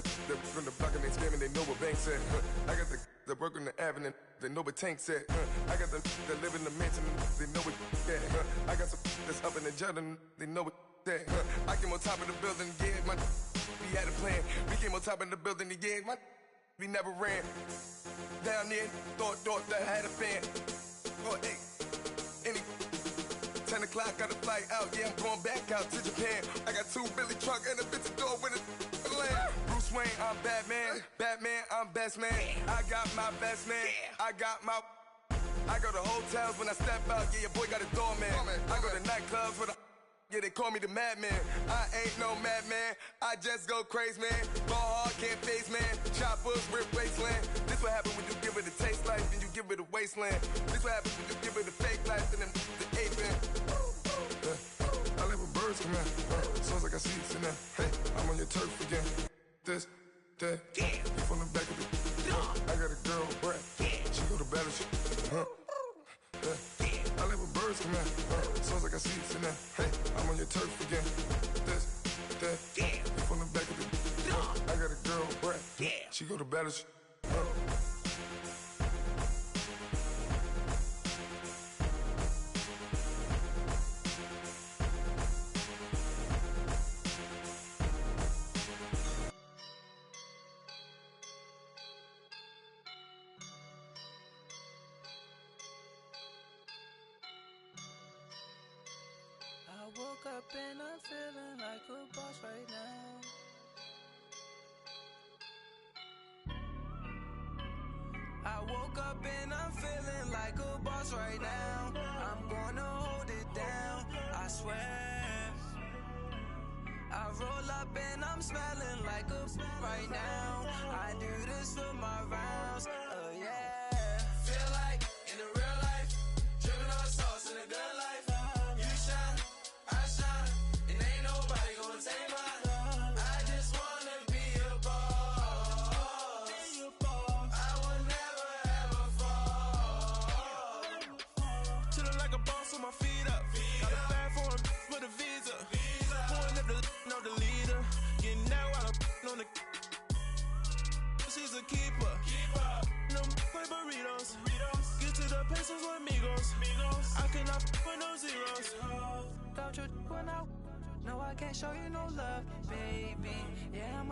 from the block and they scamming, they know what banks at. I got the work on the avenue, they know what tanks at. I got the live in the mansion, they know what that. I got some that's up in the jungle, they know what that. I came on top of the building, yeah, my we had a plan. We came on top of the building, yeah, my we never ran. Down there, thought that I had a fan. Oh, hey, any 10 o'clock, got a flight out, yeah, I'm going back out to Japan. I got 2 Billy truck and a bitch door with a land. Bruce Wayne, I'm Batman. Batman, I'm best man. I got my best man. I got my. I go to hotels when I step out, yeah, your boy got a doorman. I go to nightclubs with a. Yeah, they call me the madman. I ain't no madman. I just go crazy, man. Ball hard, can't face, man. Choppers, rip wasteland. This what happen when you give it a taste life and you give it a wasteland. This what happen when you give it a fake life and then the ape in. I live with birds come in. Sounds like I seats in there. Hey, I'm on your turf again. This, that, you from the back of the. I got a girl, Brad. She go to battle. I live with birds come in. Sounds like I seats in there. Hey, I'm on your turf again. This, that, you from the back of the. I got a girl, Brad. She go to battle. I woke up and I'm feeling like a boss right now. I woke up and I'm feeling like a boss right now. I'm gonna hold it down, I swear. I roll up and I'm smelling like a right now. I do this for my rounds, yeah. Feel like in the real life, dripping on sauce in the good life. You shine, I shine, and ain't nobody gonna take mine. I just wanna be a boss. I would never ever fall. Chillin' like a boss with my feet up. Got a bag for him with a visa. Pulling up the know the leader. Getting that while I'm on the. She's a keeper. No play burritos. Get to the pesos with amigos. I cannot with no zeros. Doubt you when I. No, I can't show you no love, baby. Yeah,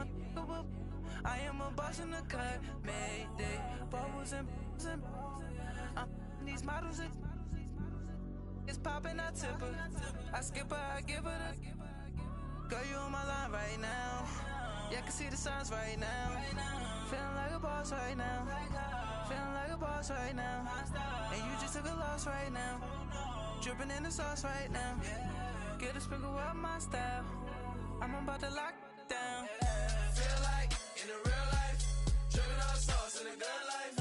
I am a boss in the cut. Mayday. Bubbles and I'm these models. It's popping, I tip her. I skip her, I give her the. Girl, you on my line right now. Yeah, I can see the signs right now. Feeling like a boss right now. Feeling like a boss right now. And you just took a loss right now. Dripping in the sauce right now. Get a sprinkle up my style. I'm about to lock down. Feel like in the real life, dripping on sauce in a good life.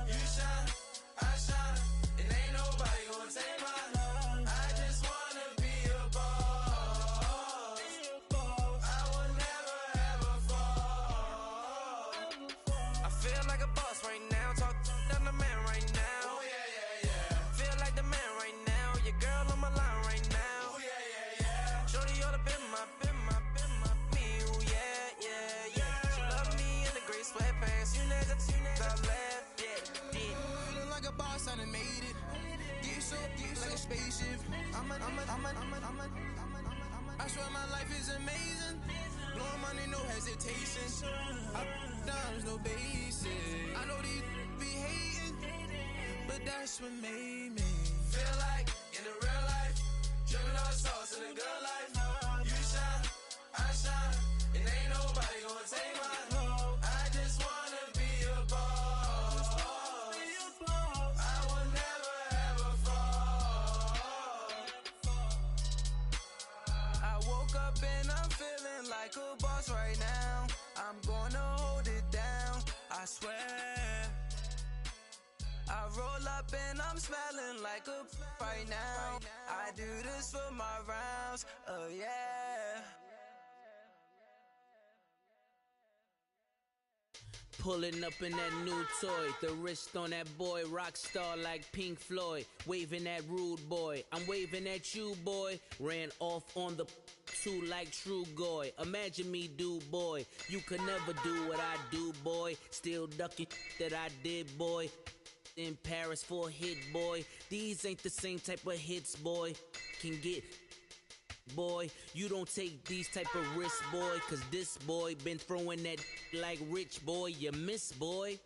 You shine, I shine, and ain't nobody gonna take mine. I just wanna be a boss. I will never ever fall. I feel like a boss right now. Talk to the man right now. Oh yeah, yeah, yeah. Feel like the man right now. Your girl on my line right now. Oh yeah, yeah, yeah. Shorty oughta been my me. Ooh yeah, yeah, yeah. She love me in the gray sweatpants. You never got left. Yeah. Feeling like a boss, I done made it. Get so like a spaceship. I swear my life is amazing. Blowing money, no hesitation. Up, downs, no basic. I know these be hating, but that's what made me. Feel like in the real life, dripping on sauce in a good life. You shine, I shine, and ain't nobody gonna take mine. I just wanna be a boss. I will never ever fall. I woke up and I'm feeling like a boss right now. I'm gonna hold it down, I swear. I roll up and I'm smelling like a right now. I do this for my rounds, oh yeah. Pulling up in that new toy, the wrist on that boy, rock star like Pink Floyd, waving at rude boy, I'm waving at you boy, ran off on the two like True Goy, imagine me do boy, you could never do what I do boy, still ducking that I did boy, in Paris for a hit boy, these ain't the same type of hits boy, can get boy, you don't take these type of risks, boy, cause this boy been throwing that like rich boy, you miss, boy.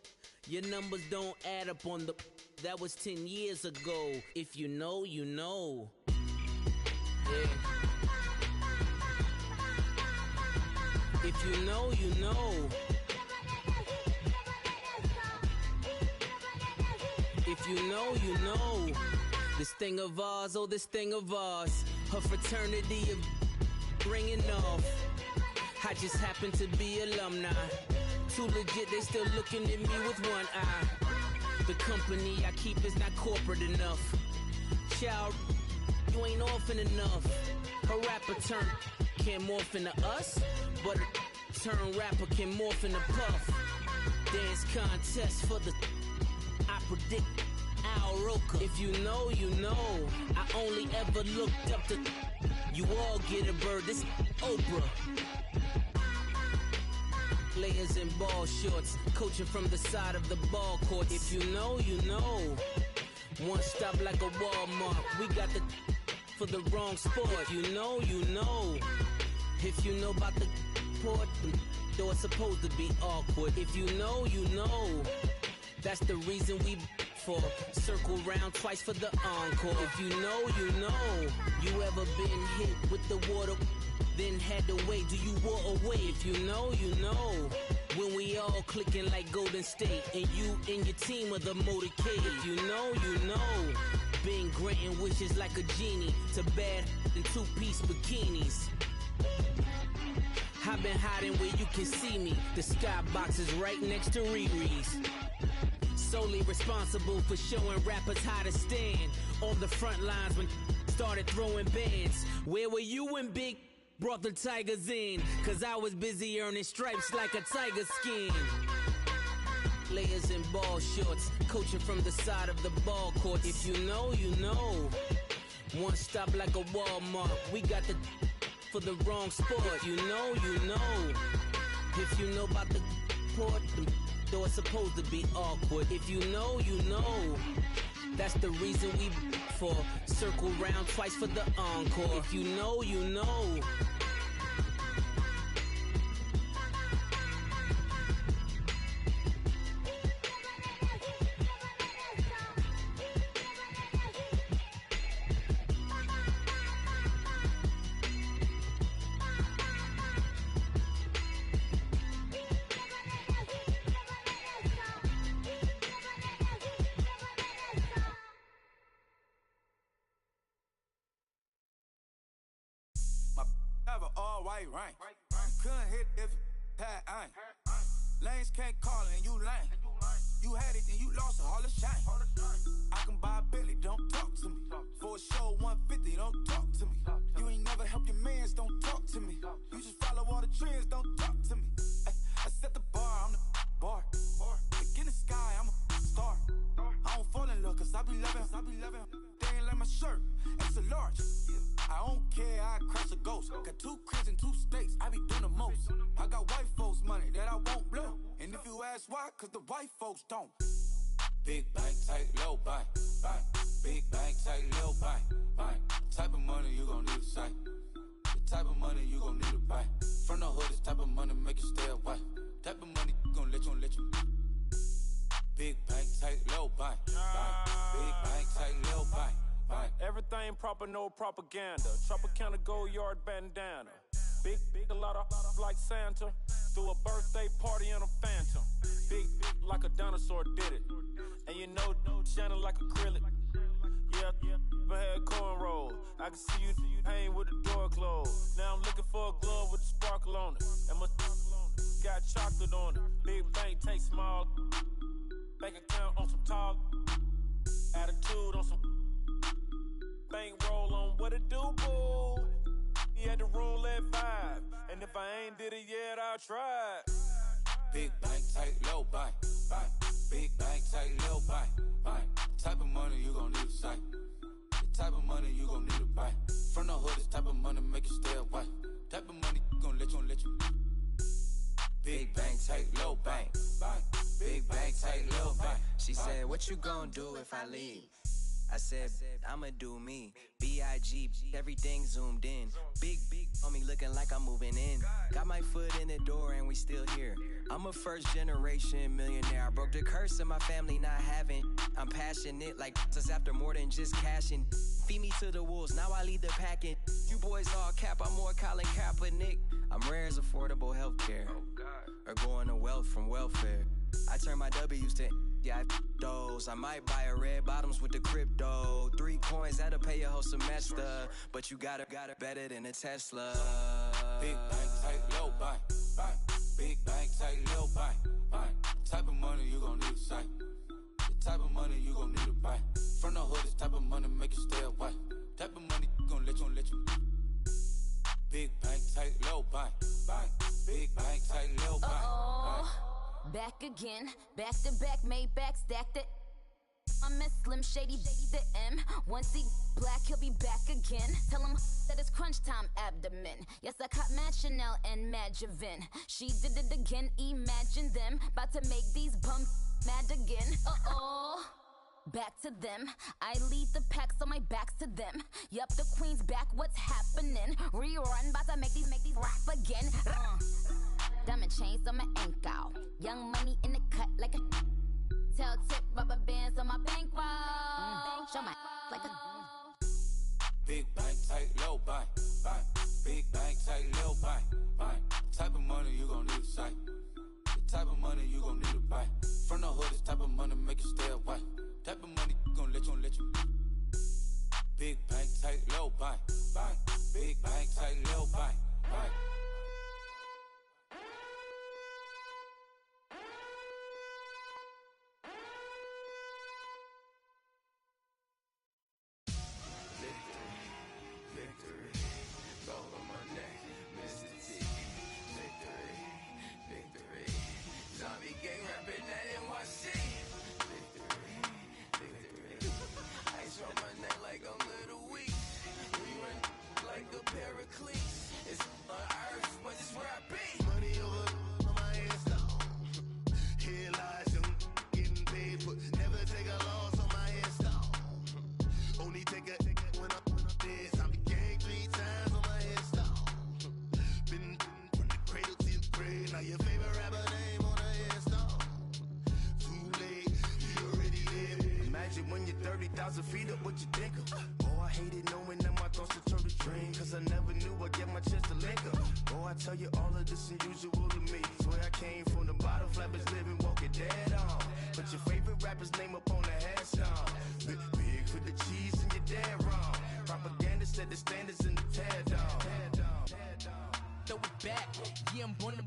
Your numbers don't add up on the, that was 10 years ago. If you know, you know. Yeah. If you know, you know. If you know, you know. This thing of ours, oh, this thing of ours. Her fraternity of ringing off. I just happen to be alumni. Too legit, they still looking at me with one eye. The company I keep is not corporate enough. Child, you ain't orphan enough. A rapper turn can't morph into us, but a turn rapper can morph into Puff. Dance contest for the, I predict Al Roker. If you know, you know. I only ever looked up to, you all get a bird, this Oprah. Players in ball shorts, coaching from the side of the ball court. If you know, you know. One stop like a Walmart. We got the for the wrong sport. If you know, you know. If you know about the port, though it's supposed to be awkward. If you know, you know. That's the reason we for circle round twice for the encore. If you know, you know. You ever been hit with the water, then had to wait? Do you walk away? If you know, you know. When we all clicking like Golden State, and you and your team are the motorcade. If you know, you know. Been granting wishes like a genie to bad in two-piece bikinis. I've been hiding where you can see me. The skybox is right next to Riri's. Solely responsible for showing rappers how to stand on the front lines when started throwing bands. Where were you when Big brought the Tigers in? Cause I was busy earning stripes like a tiger skin. Players in ball shorts, coaching from the side of the ball court. If you know, you know. One stop like a Walmart. We got the for the wrong sport. If you know, you know. If you know about the port, though it's supposed to be awkward. If you know, you know. That's the reason we for circle round twice for the encore. If you know, you know. Ever. all white rain. Couldn't hit if it had ain't. Lanes can't call it and you lame. You had it and you lost it, all the shame. I can buy a Billy, don't talk to me. For a show 150, don't talk to me. You ain't never helped your mans, don't talk to me. You just follow all the trends, don't talk to me. I set the bar, I'm the bar. Like in the sky, I'm a star. I don't fall in love cause I be loving. They ain't like my shirt, it's a large. I don't care, I crash a ghost. Got 2 cribs in 2 states, I be doing the most. I got white folks money that I won't blow. And if you ask why, cause the white folks don't. Big bank, tight, low bank, bank. Big bank, tight, low bank, bank. Type of money you gon' need a sight. The type of money you gon' need to buy. From the hood, this type of money make you stay away. Type of money gon' let you. Big bank, tight, low bank, bank. Big bank, tight, low bank, bank. Everything proper, no propaganda. Tropicana gold yard bandana. Big, a lot of like Santa. Threw a birthday party in a phantom. Big, like a dinosaur did it. And you know, shining like acrylic. Yeah, but had cornrows. I can see you hang with the door closed. Now I'm looking for a glove with a sparkle on it. And my got chocolate on it. Big bank, take small. Bank account on some tall. Attitude on some. Bank roll on what it do, boo. He had the roulette vibe. And if I ain't did it yet, I'll try. Big bank, tight, low bank, bank. Big bank, tight, low bank, bank. Type of money you gon' need a sight. The type of money you gon' need to buy. From the hood, this type of money make you stay away. Type of money gon' let you. Big bank, tight, low bank, bank. Big bank, tight, low bank. She said, what you gon' do if I leave? I said, I'ma do me. B.I.G. Everything zoomed in. Big on me looking like I'm moving in. Got my foot in the door and we still here. I'm a first generation millionaire. I broke the curse of my family not having. I'm passionate like us after more than just cashing. Feed me to the wolves, now I lead the packing. You boys all cap, I'm more Colin Kaepernick. I'm rare as affordable healthcare. Or going to wealth from welfare. I turn my W's to those. I might buy a red bottoms with the crypto. 3 coins that'll pay your whole semester. But you got it better than a Tesla. Big bank, tight, low bank, bank. Big bank, tight, low bank, bank. Type of money you gon' need a sight. The type of money you gon' need to buy. From the hood, this type of money make you stay away. Type of money gon' let you. Big bank, tight, low bank, bank. Big bank, tight, low bank, bank. Back again, back to back, made back, stacked it. I'm a Slim Shady, the M. Once he black, he'll be back again. Tell him that it's crunch time abdomen. Yes, I caught Mad Chanel and Mad Javin. She did it again, imagine them. About to make these bumps mad again. Back to them. I lead the pack, so my back's to them. Yup, the queen's back, what's happening? Rerun, about to make these rap again. Diamond chains on my ankle. Young money in the cut like a tail tip, rubber bands on my bankroll. Show my like a big bank, tight, low bank, bank. Big bank, tight, low bank, bank. Type of money you gon' need a sight. The type of money you gon' need to buy. From the hood, this type of money make you stay away. Type of money gon' let you. Big bank, tight, low bank, bank. Big bank, tight, low bank, bank. When you're 30,000 feet up, what you think of? Oh, I hated knowing that my thoughts would turn to dream. Cause I never knew I'd get my chance to link up. Oh, I tell you all of this unusual to me. Swear I came from the bottom, flappers living, walking dead on. Put your favorite rapper's name up on the headstone. Big for the cheese and you're dead wrong. Propaganda set the standards in the tear down. Yeah, I'm born to.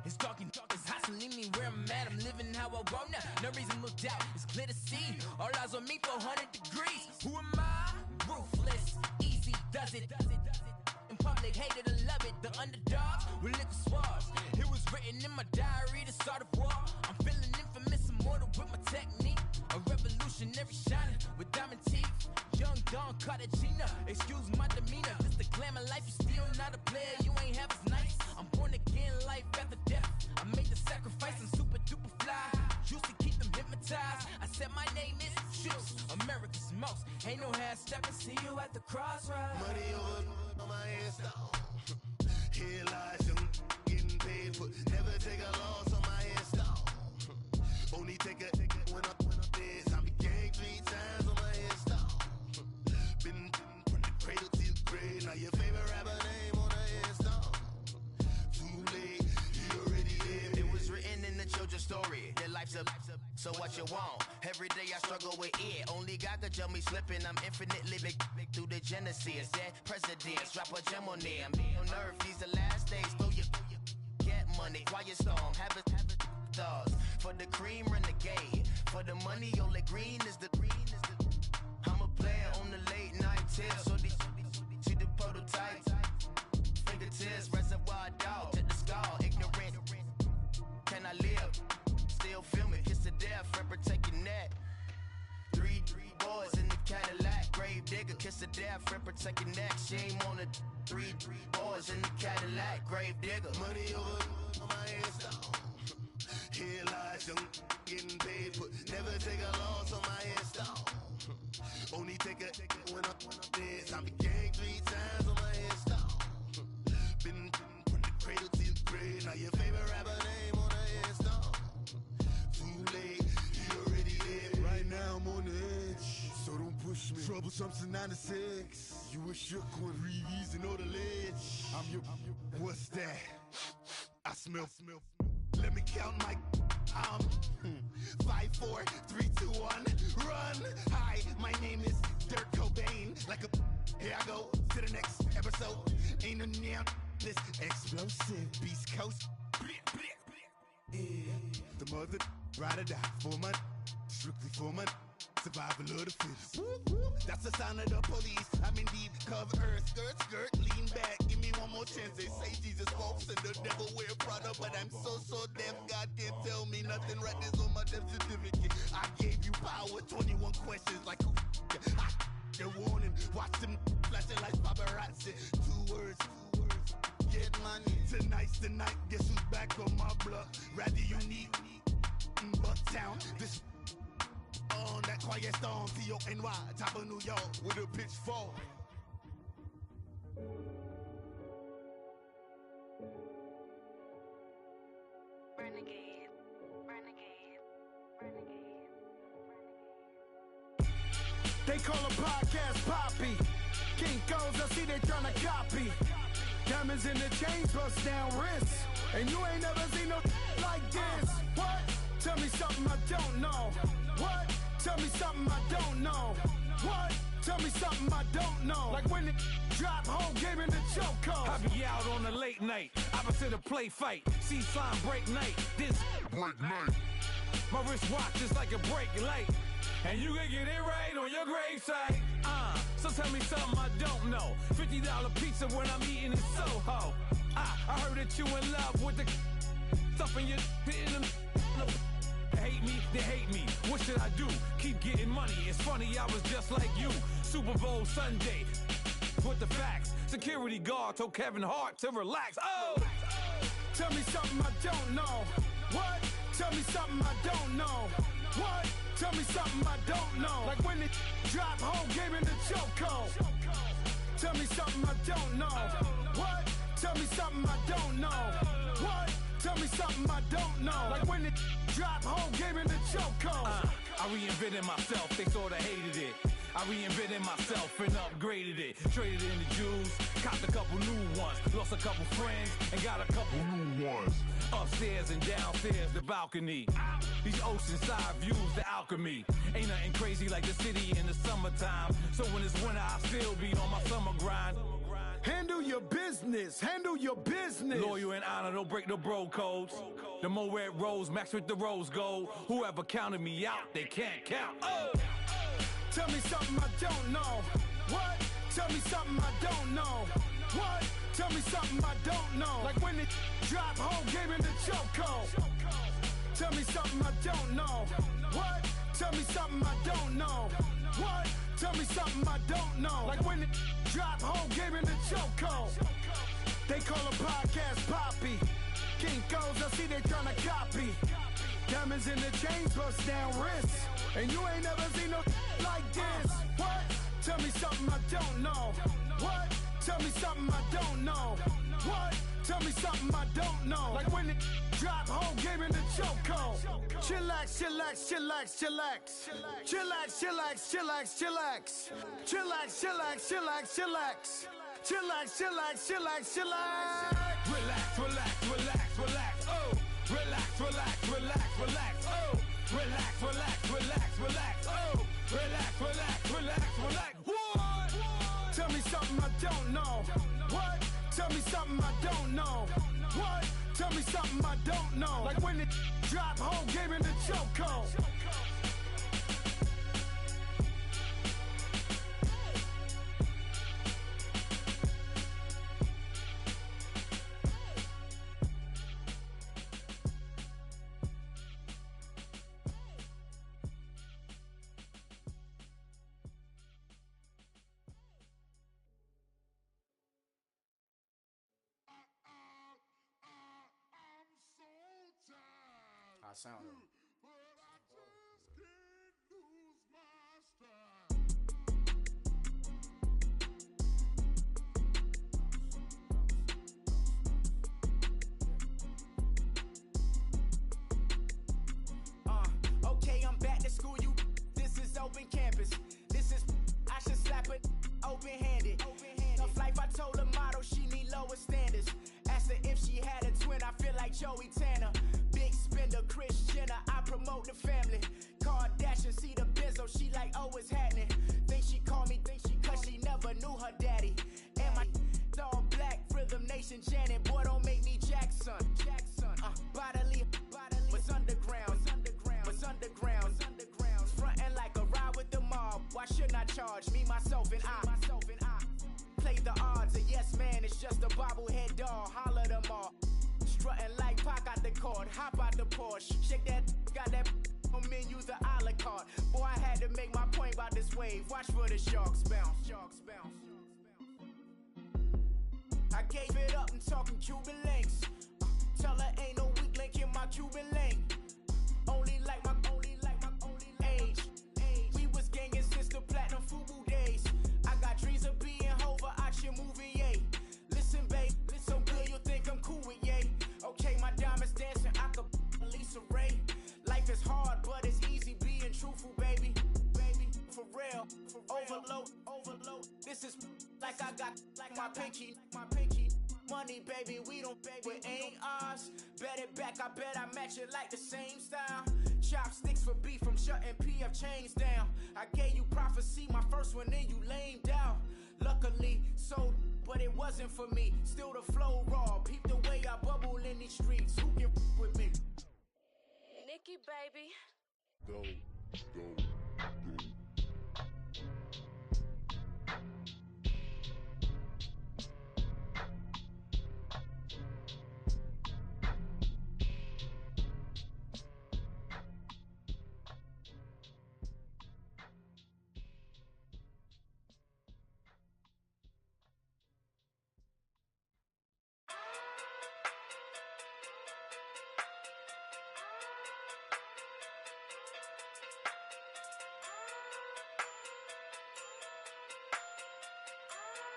It's dark and it's hot, so leave me where I'm at. I'm living how I want now. No reason to look out. It's clear to see. All eyes on me for 100 degrees. Who am I? Ruthless. Easy does it. In public, hated or love it. The underdogs with liquor swabs. It was written in my diary to start a war. I'm feeling infamous, immortal with my technique. A revolutionary shining with diamond teeth. Young Don Cartagena, excuse my demeanor. This the glamour life, you still not a player. You ain't half as nice. I'm born again, life after death. I made the sacrifice, I'm super duper fly. Used to keep them hypnotized. I said my name is Shoes, America's most. Ain't no half stepping. See you at the crossroads. Money over on my hairstyle. Here lies young, getting paid for. Never take a loss on my hairstyle. Only take a when I'm dead. I be gang 3 times on my hairstyle. Been from the cradle to the grave. Now your favorite rapper name on the hairstyle. Too late, you already dead. It was written in the children's story. Their life's a so what you want? Every day I struggle with it. Only God could jump me slipping. I'm infinitely big through the genesis. Dead presidents, drop a gem on them. On earth, these the last days. Throw your get money, quiet storm. Have a thoughts for the cream renegade. For the money, only green is the. I'm a player on the late night tip. So they see the prototype. Fingertips, reservoir dog to the skull. Ignorant. Can I live? Still film it. Kiss the death, rapper taking that. Three boys in the Cadillac. Grave digger, kiss the death, rapper taking that. Shame on the three boys in the Cadillac. Grave digger. Money over on my hairstyle. Here lies young, getting paid for. Never take a loss on my hairstyle. Only take a when I'm dead. I be gang 3 times on my hairstyle. Been from the cradle to the grave. Now your favorite rapper name on the hairstyle. Too late, you already dead. Right now I'm on the edge, so don't push me. Troublesome to 96. You a shook one, breeze and all the ledge. I'm your. What's that? I smell. Let me count my. 5, 4, 3, 2, 1, run. Hi, my name is Dirk Cobain. Like a. Here I go to the next episode. Ain't no damn this explosive Beast Coast. Yeah. The mother ride or die for my. Strictly for my. Survival of the fittest. That's the sign of the police. I'm indeed cover earth, skirt, lean back. Give me one more chance. They say Jesus walks and the devil wear Prada, but I'm so deaf. God can't tell me nothing. Right there's on my death certificate. I gave you power. 21 questions like who? They're warning. Watch them flashing like paparazzi. 2 words. Get money. Tonight's the night. Guess who's back on my block? Rather unique. Bucktown. This. On that quiet storm, T-O-N-Y, top of New York, with a pitchfork. Renegade. They call a podcast Poppy. Kinkos, I see they tryna copy. Diamonds in the chains, bust down wrists. And you ain't never seen no like this. What? Tell me something I don't know. What? Tell me something I don't know. What? Tell me something I don't know. Like when it drop home, game in the chokehold. I be out on a late night, opposite a play fight. See sign break night, this break night. My wristwatch is like a break light. And you can get it right on your gravesite. So tell me something I don't know. $50 pizza when I'm eating in Soho. I heard that you in love with the stuff in your hitting them. Hate me, they hate me. What should I do? Keep getting money. It's funny, I was just like you. Super Bowl Sunday. With the facts. Security guard told Kevin Hart to relax. Oh! Tell me something I don't know. What? Tell me something I don't know. What? Tell me something I don't know. Like when it drop home, game in the chokehold. Tell me something I don't know. What? Tell me something I don't know. What? Tell me something I don't know. Like when it drop home, game in the chokehold. I reinvented myself, they sorta hated it. I reinvented myself and upgraded it. Traded in the Jews, copped a couple new ones. Lost a couple friends and got a couple new ones. Upstairs and downstairs, the balcony. These oceanside views, the alchemy. Ain't nothing crazy like the city in the summertime. So when it's winter, I still be on my summer grind. Handle your business. Handle your business. Loyal and honor, don't break the bro codes. The more red rose, max with the rose gold. Whoever counted me out, they can't count. Oh! Tell me something I don't know. What? Tell me something I don't know. What? Tell me something I don't know. Like when it drop, whole game in the chokehold. Tell me something I don't know. What? Tell me something I don't know. What? Tell me something I don't know. Like when it drop, whole game in the chokehold. They call a podcast Poppy. Kinkos, I see they tryna copy. Diamonds in the chains, bust down wrists. And you ain't never seen no like this. What? Tell me something I don't know. What? Tell me something I don't know. What? Tell me something I don't know. Like when it drop, whole game in the chokehold. Chillax, chillax, chillax, chillax. Chillax, chillax, chillax, chillax. Chillax, chillax, chillax, chillax. Chillax, chillax, chillax, chillax. Relax, relax, relax, relax. Oh, relax, relax, relax, relax. Oh, relax, relax, relax, relax. Oh, relax, relax, relax, relax. What? Tell me something I don't know. What? Tell me something I don't know. What? Tell me something I don't know. Like when it drop, whole game in the chokehold. I sound it. Okay, I'm back to school, you. This is open campus. This is, I should slap it open-handed. Tough life, I told her motto, she need lower standards. Asked her if she had a twin, I feel like Joey Tanner. Big spender, Kris Jenner, I promote the family. Kardashian, see the benzo, she like, oh, it's happening. Think she called me, cause she never knew her daddy. And my all black, Rhythm Nation, Janet, boy, don't make me Jackson. Bodily, what's underground, what's underground, frontin' like a ride with the mob. Why shouldn't I charge me, myself, and I? Play the odds, a yes man, it's just a bobblehead doll, holler them all. Strutting like Pac out the court, hop out the Porsche, shake that, got that on menus, the a la carte. Boy, I had to make my point about this wave, watch for the sharks bounce, sharks bounce. I gave it up, I'm talking Cuban links. Tell her ain't no weak link in my Cuban link. Only like my age. We was gangin' since the platinum FUBU days. I got dreams of being Hova out your movie, yay. Listen, babe, listen good, you'll think I'm cool with yay. Okay, my diamonds dancing, I could Lisa Ray. Life is hard, but it's easy being truthful, baby. For real, overload. This is like I got like my pinky. Money, baby, we don't pay, but ain't ours. Bet it back, I bet I match it like the same style. Chopsticks for beef from shutting PF chains down. I gave you prophecy, my first one, then you lamed out. Luckily, sold, but it wasn't for me. Still the flow raw, peep the way I bubble in these streets. Who can with me? Nikki, baby. Go.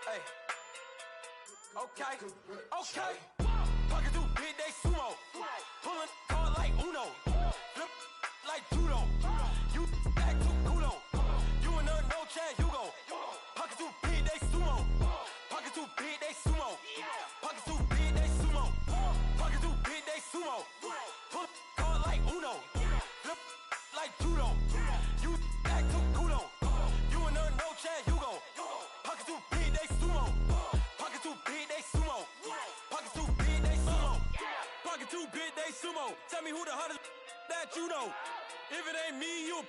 Hey. Okay. Pocket through big day sumo. Pulling card like Uno. Flip like judo. You back to kudo. You and her no Chad Hugo. Pocket through big day sumo. Pocket through big day sumo. Pocket through big day sumo. Pocket through big day sumo. Pull card like Uno. Flip like judo. You back to kudo. You and her no Chad Hugo. Pocket through big day sumo. Pocket tell me who the hottest that you know. If it ain't me, you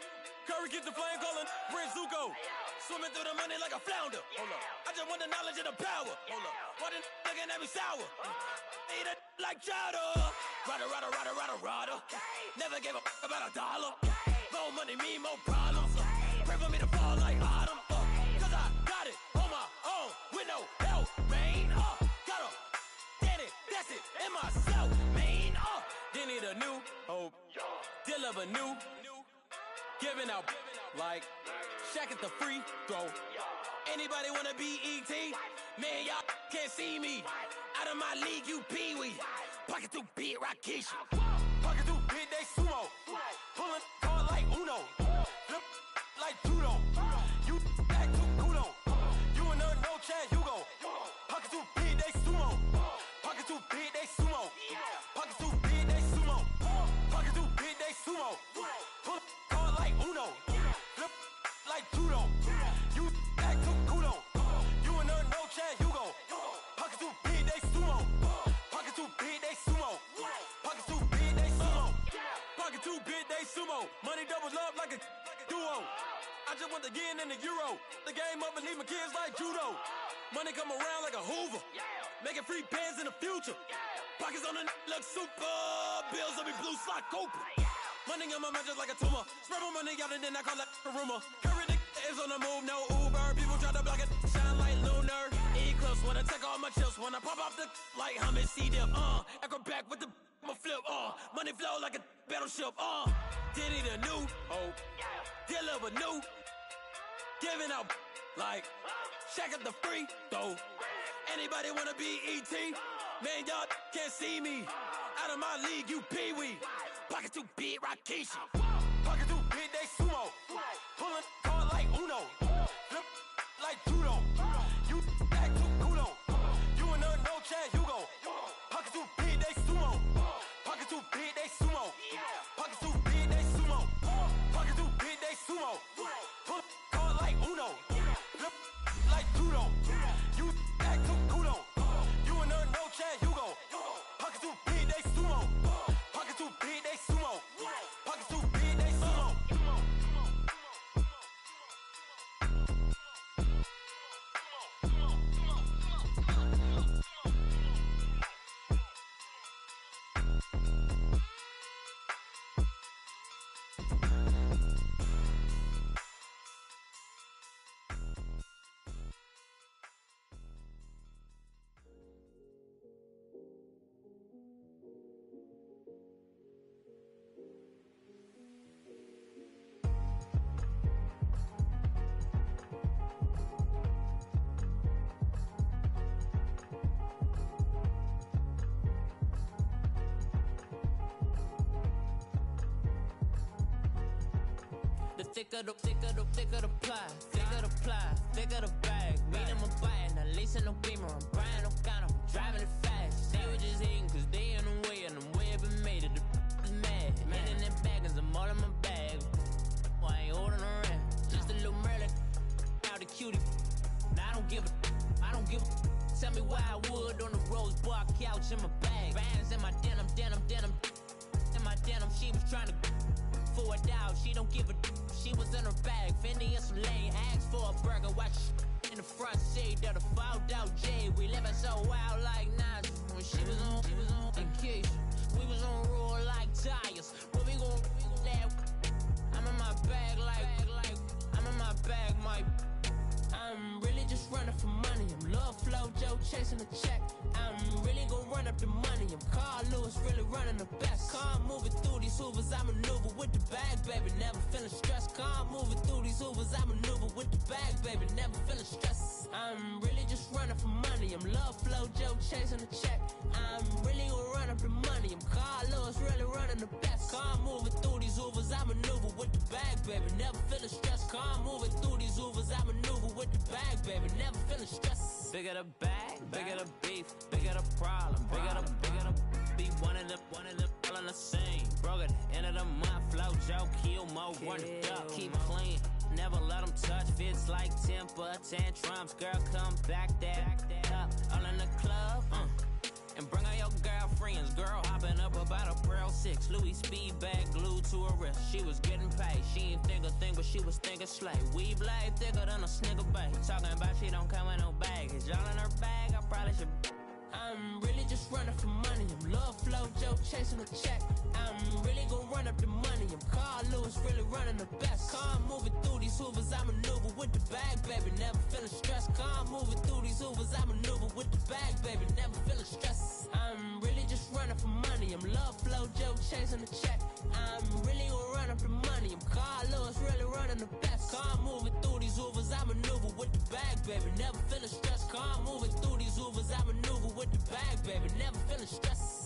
Curry get the flame calling Prince Zuko. Swimming through the money like a flounder. Hold up. I just want the knowledge and the power. Hold up. Why the looking at me sour? Eat it like chowder. Rada. Never gave a about $1. More money, me, more problems. Pray for me to fall like autumn. Cause I got it on my own with no help, man. Got a daddy, that's it, in myself, man. They need a new hope. Deal of a new. Giving out like Shaq at the free throw. Anybody wanna be E.T.? Man, y'all can't see me. Out of my league, you pee-wee. Pocket too big, Rakishi. Pocket too big, they sumo. Pulling card like Uno. Flip like judo. You act too kudo. You and her, no Chad Hugo. Pocket too big, they sumo. Pocket too big, they sumo. Pocket too big, they sumo. Pocket too big, they sumo. Pull card like Uno. Flip like judo. You act too kudo. You and her, no Chad Hugo. Pocket too big, they sumo. Pocket too big, they sumo. Pocket too big, they sumo. Pocket too big, they sumo. Money doubles up like a duo. I just want the yen and the euro. The game up and leave my kids like judo. Money come around like a Hoover. Making free bands in the future. Pockets on the look super. Bills on me blue slot Cooper. Money on my mind just like a tumor. Spread my money out and then I call it a rumor. Curry the is on the move, no Uber. People try to block it, shine like lunar. Eclipse when I take all my chips. When I pop off the like hummus, C-dip. Acrobat with the flip. Money flow like a battleship. Did it a new hope. Deliver new. Giving out like Shaq at the free throw. Anybody wanna be E.T.? Man, y'all can't see me. Out of my league, you pee-wee. Pocket too big, Rakishi. Pocket too big, they sumo. Pulling card like Uno. Flip like judo. You act too kudo. You and her, no Chad Hugo. Pocket too big, they sumo. Pocket too big, they sumo. Pocket too big, they sumo. Pocket too big, they sumo. Pull card like Uno. Flip like judo. You act too kudo. You and her, no Chad Hugo. Pocket too big, they sumo. Pocket too big, they sumo. Pocket too big, they sumo. The thicker the pie, thicker the bag. Meet them a buying, not leasing no beamer. I'm buying no gun, I'm driving it fast. They were just hating cause they in the way and the way been made it. The is mad. Man in them baggins, I'm all in my bag. Well, I ain't holding around. Just a little Merlin, out the cutie. Now I don't give a. Tell me why I would on the rose bar couch in my bag. Bands in my denim. In my denim, she was trying to for a doubt. She don't give a. She was in her bag, Fendi and some lane. Asked for a burger, watch in the front seat of the fouled out J. We living so wild like Nas. When she was on vacation, we was on roll like tires. Where we gon' let? I'm in my bag like I'm in my bag, my. I'm really just running for money. I'm Love Flow Joe chasing the check. I'm really gon' run up the money. I'm Carl Lewis, really running the best. Car moving through these Hoovers, I maneuver with the bag, baby. Never feeling stressed. Car moving through these Hoovers, I maneuver with the bag, baby. Never feeling stressed. I'm really just running for money. I'm Love Flow Joe chasing the check. I'm really gon' run up the money. I'm Carl Lewis, really running the best. Car moving through these Hoovers, I maneuver with the bag, baby. Never feeling stressed. Car moving through these Hoovers, I maneuver with the bag, baby. Never feeling stressed. Bigger the bag, bigger the beef, bigger the problem, bigger the be one of them all in the same. Broke at the end of the month, flow Joe, kill mo, run it up, keep clean. Never let them touch, fits like temper tantrums. Girl, come back that up, all in the club, And bring all your girlfriends, girl hopping up about a Pearl 6. Louis speed bag glued to her wrist. She was getting paid, she ain't think a thing, but she was thinking slay. We blade thicker than a snicker bag. Talking about she don't come with no baggage. Y'all in her bag, I probably should. I'm really just running for money. I'm love flow, Joe chasing a check. I'm really gonna run up the money. I'm Carl Lewis, really running the best. Car moving through these Hoovers, I maneuver with the bag, baby. Never feeling stressed. Car moving through these Hoovers, I maneuver with the bag, baby. Never feeling stressed. I'm really just running for money. I'm love flow, Joe chasing the check. I'm really gonna run up the money. I'm Carl Lewis, really running the best. Car moving through these Hoovers, I maneuver with the bag, baby. Never feeling stressed. Car moving through these Hoovers, I maneuver with the bag, baby. Never feeling stressed.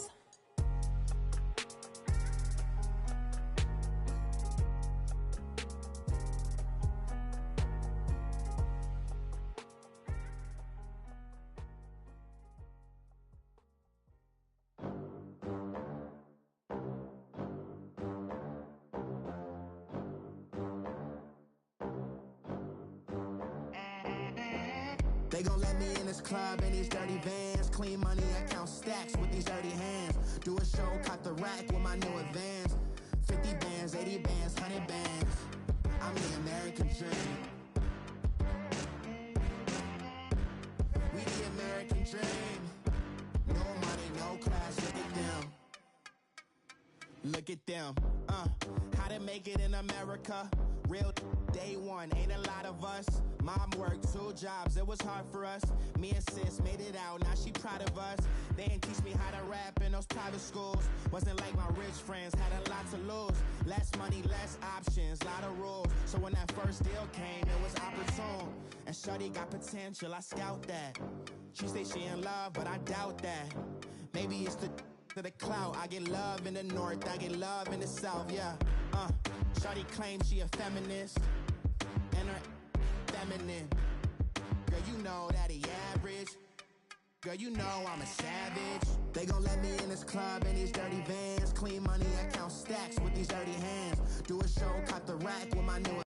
They gon' let me in this club in these dirty vans. Clean money, I count stacks with these dirty hands. Do a show, caught the rack with my new advance. 50 bands, 80 bands, 100 bands. I'm the American dream. We the American dream. No money, no class, look at them. Look at them, how to make it in America. Real day one, ain't a lot of us. Mom worked 2 jobs, it was hard for us. Me and sis made it out, now she proud of us. They didn't teach me how to rap in those private schools. Wasn't like my rich friends, had a lot to lose. Less money, less options, lot of rules. So when that first deal came, it was opportune. And shorty got potential, I scout that. She say she in love, but I doubt that. Maybe it's the clout. I get love in the north, I get love in the south, yeah. Shorty claims she a feminist, and her feminine. Girl, you know that he average. Girl, you know I'm a savage. They gon' let me in this club in these dirty vans. Clean money, I count stacks with these dirty hands. Do a show, caught the rack with my new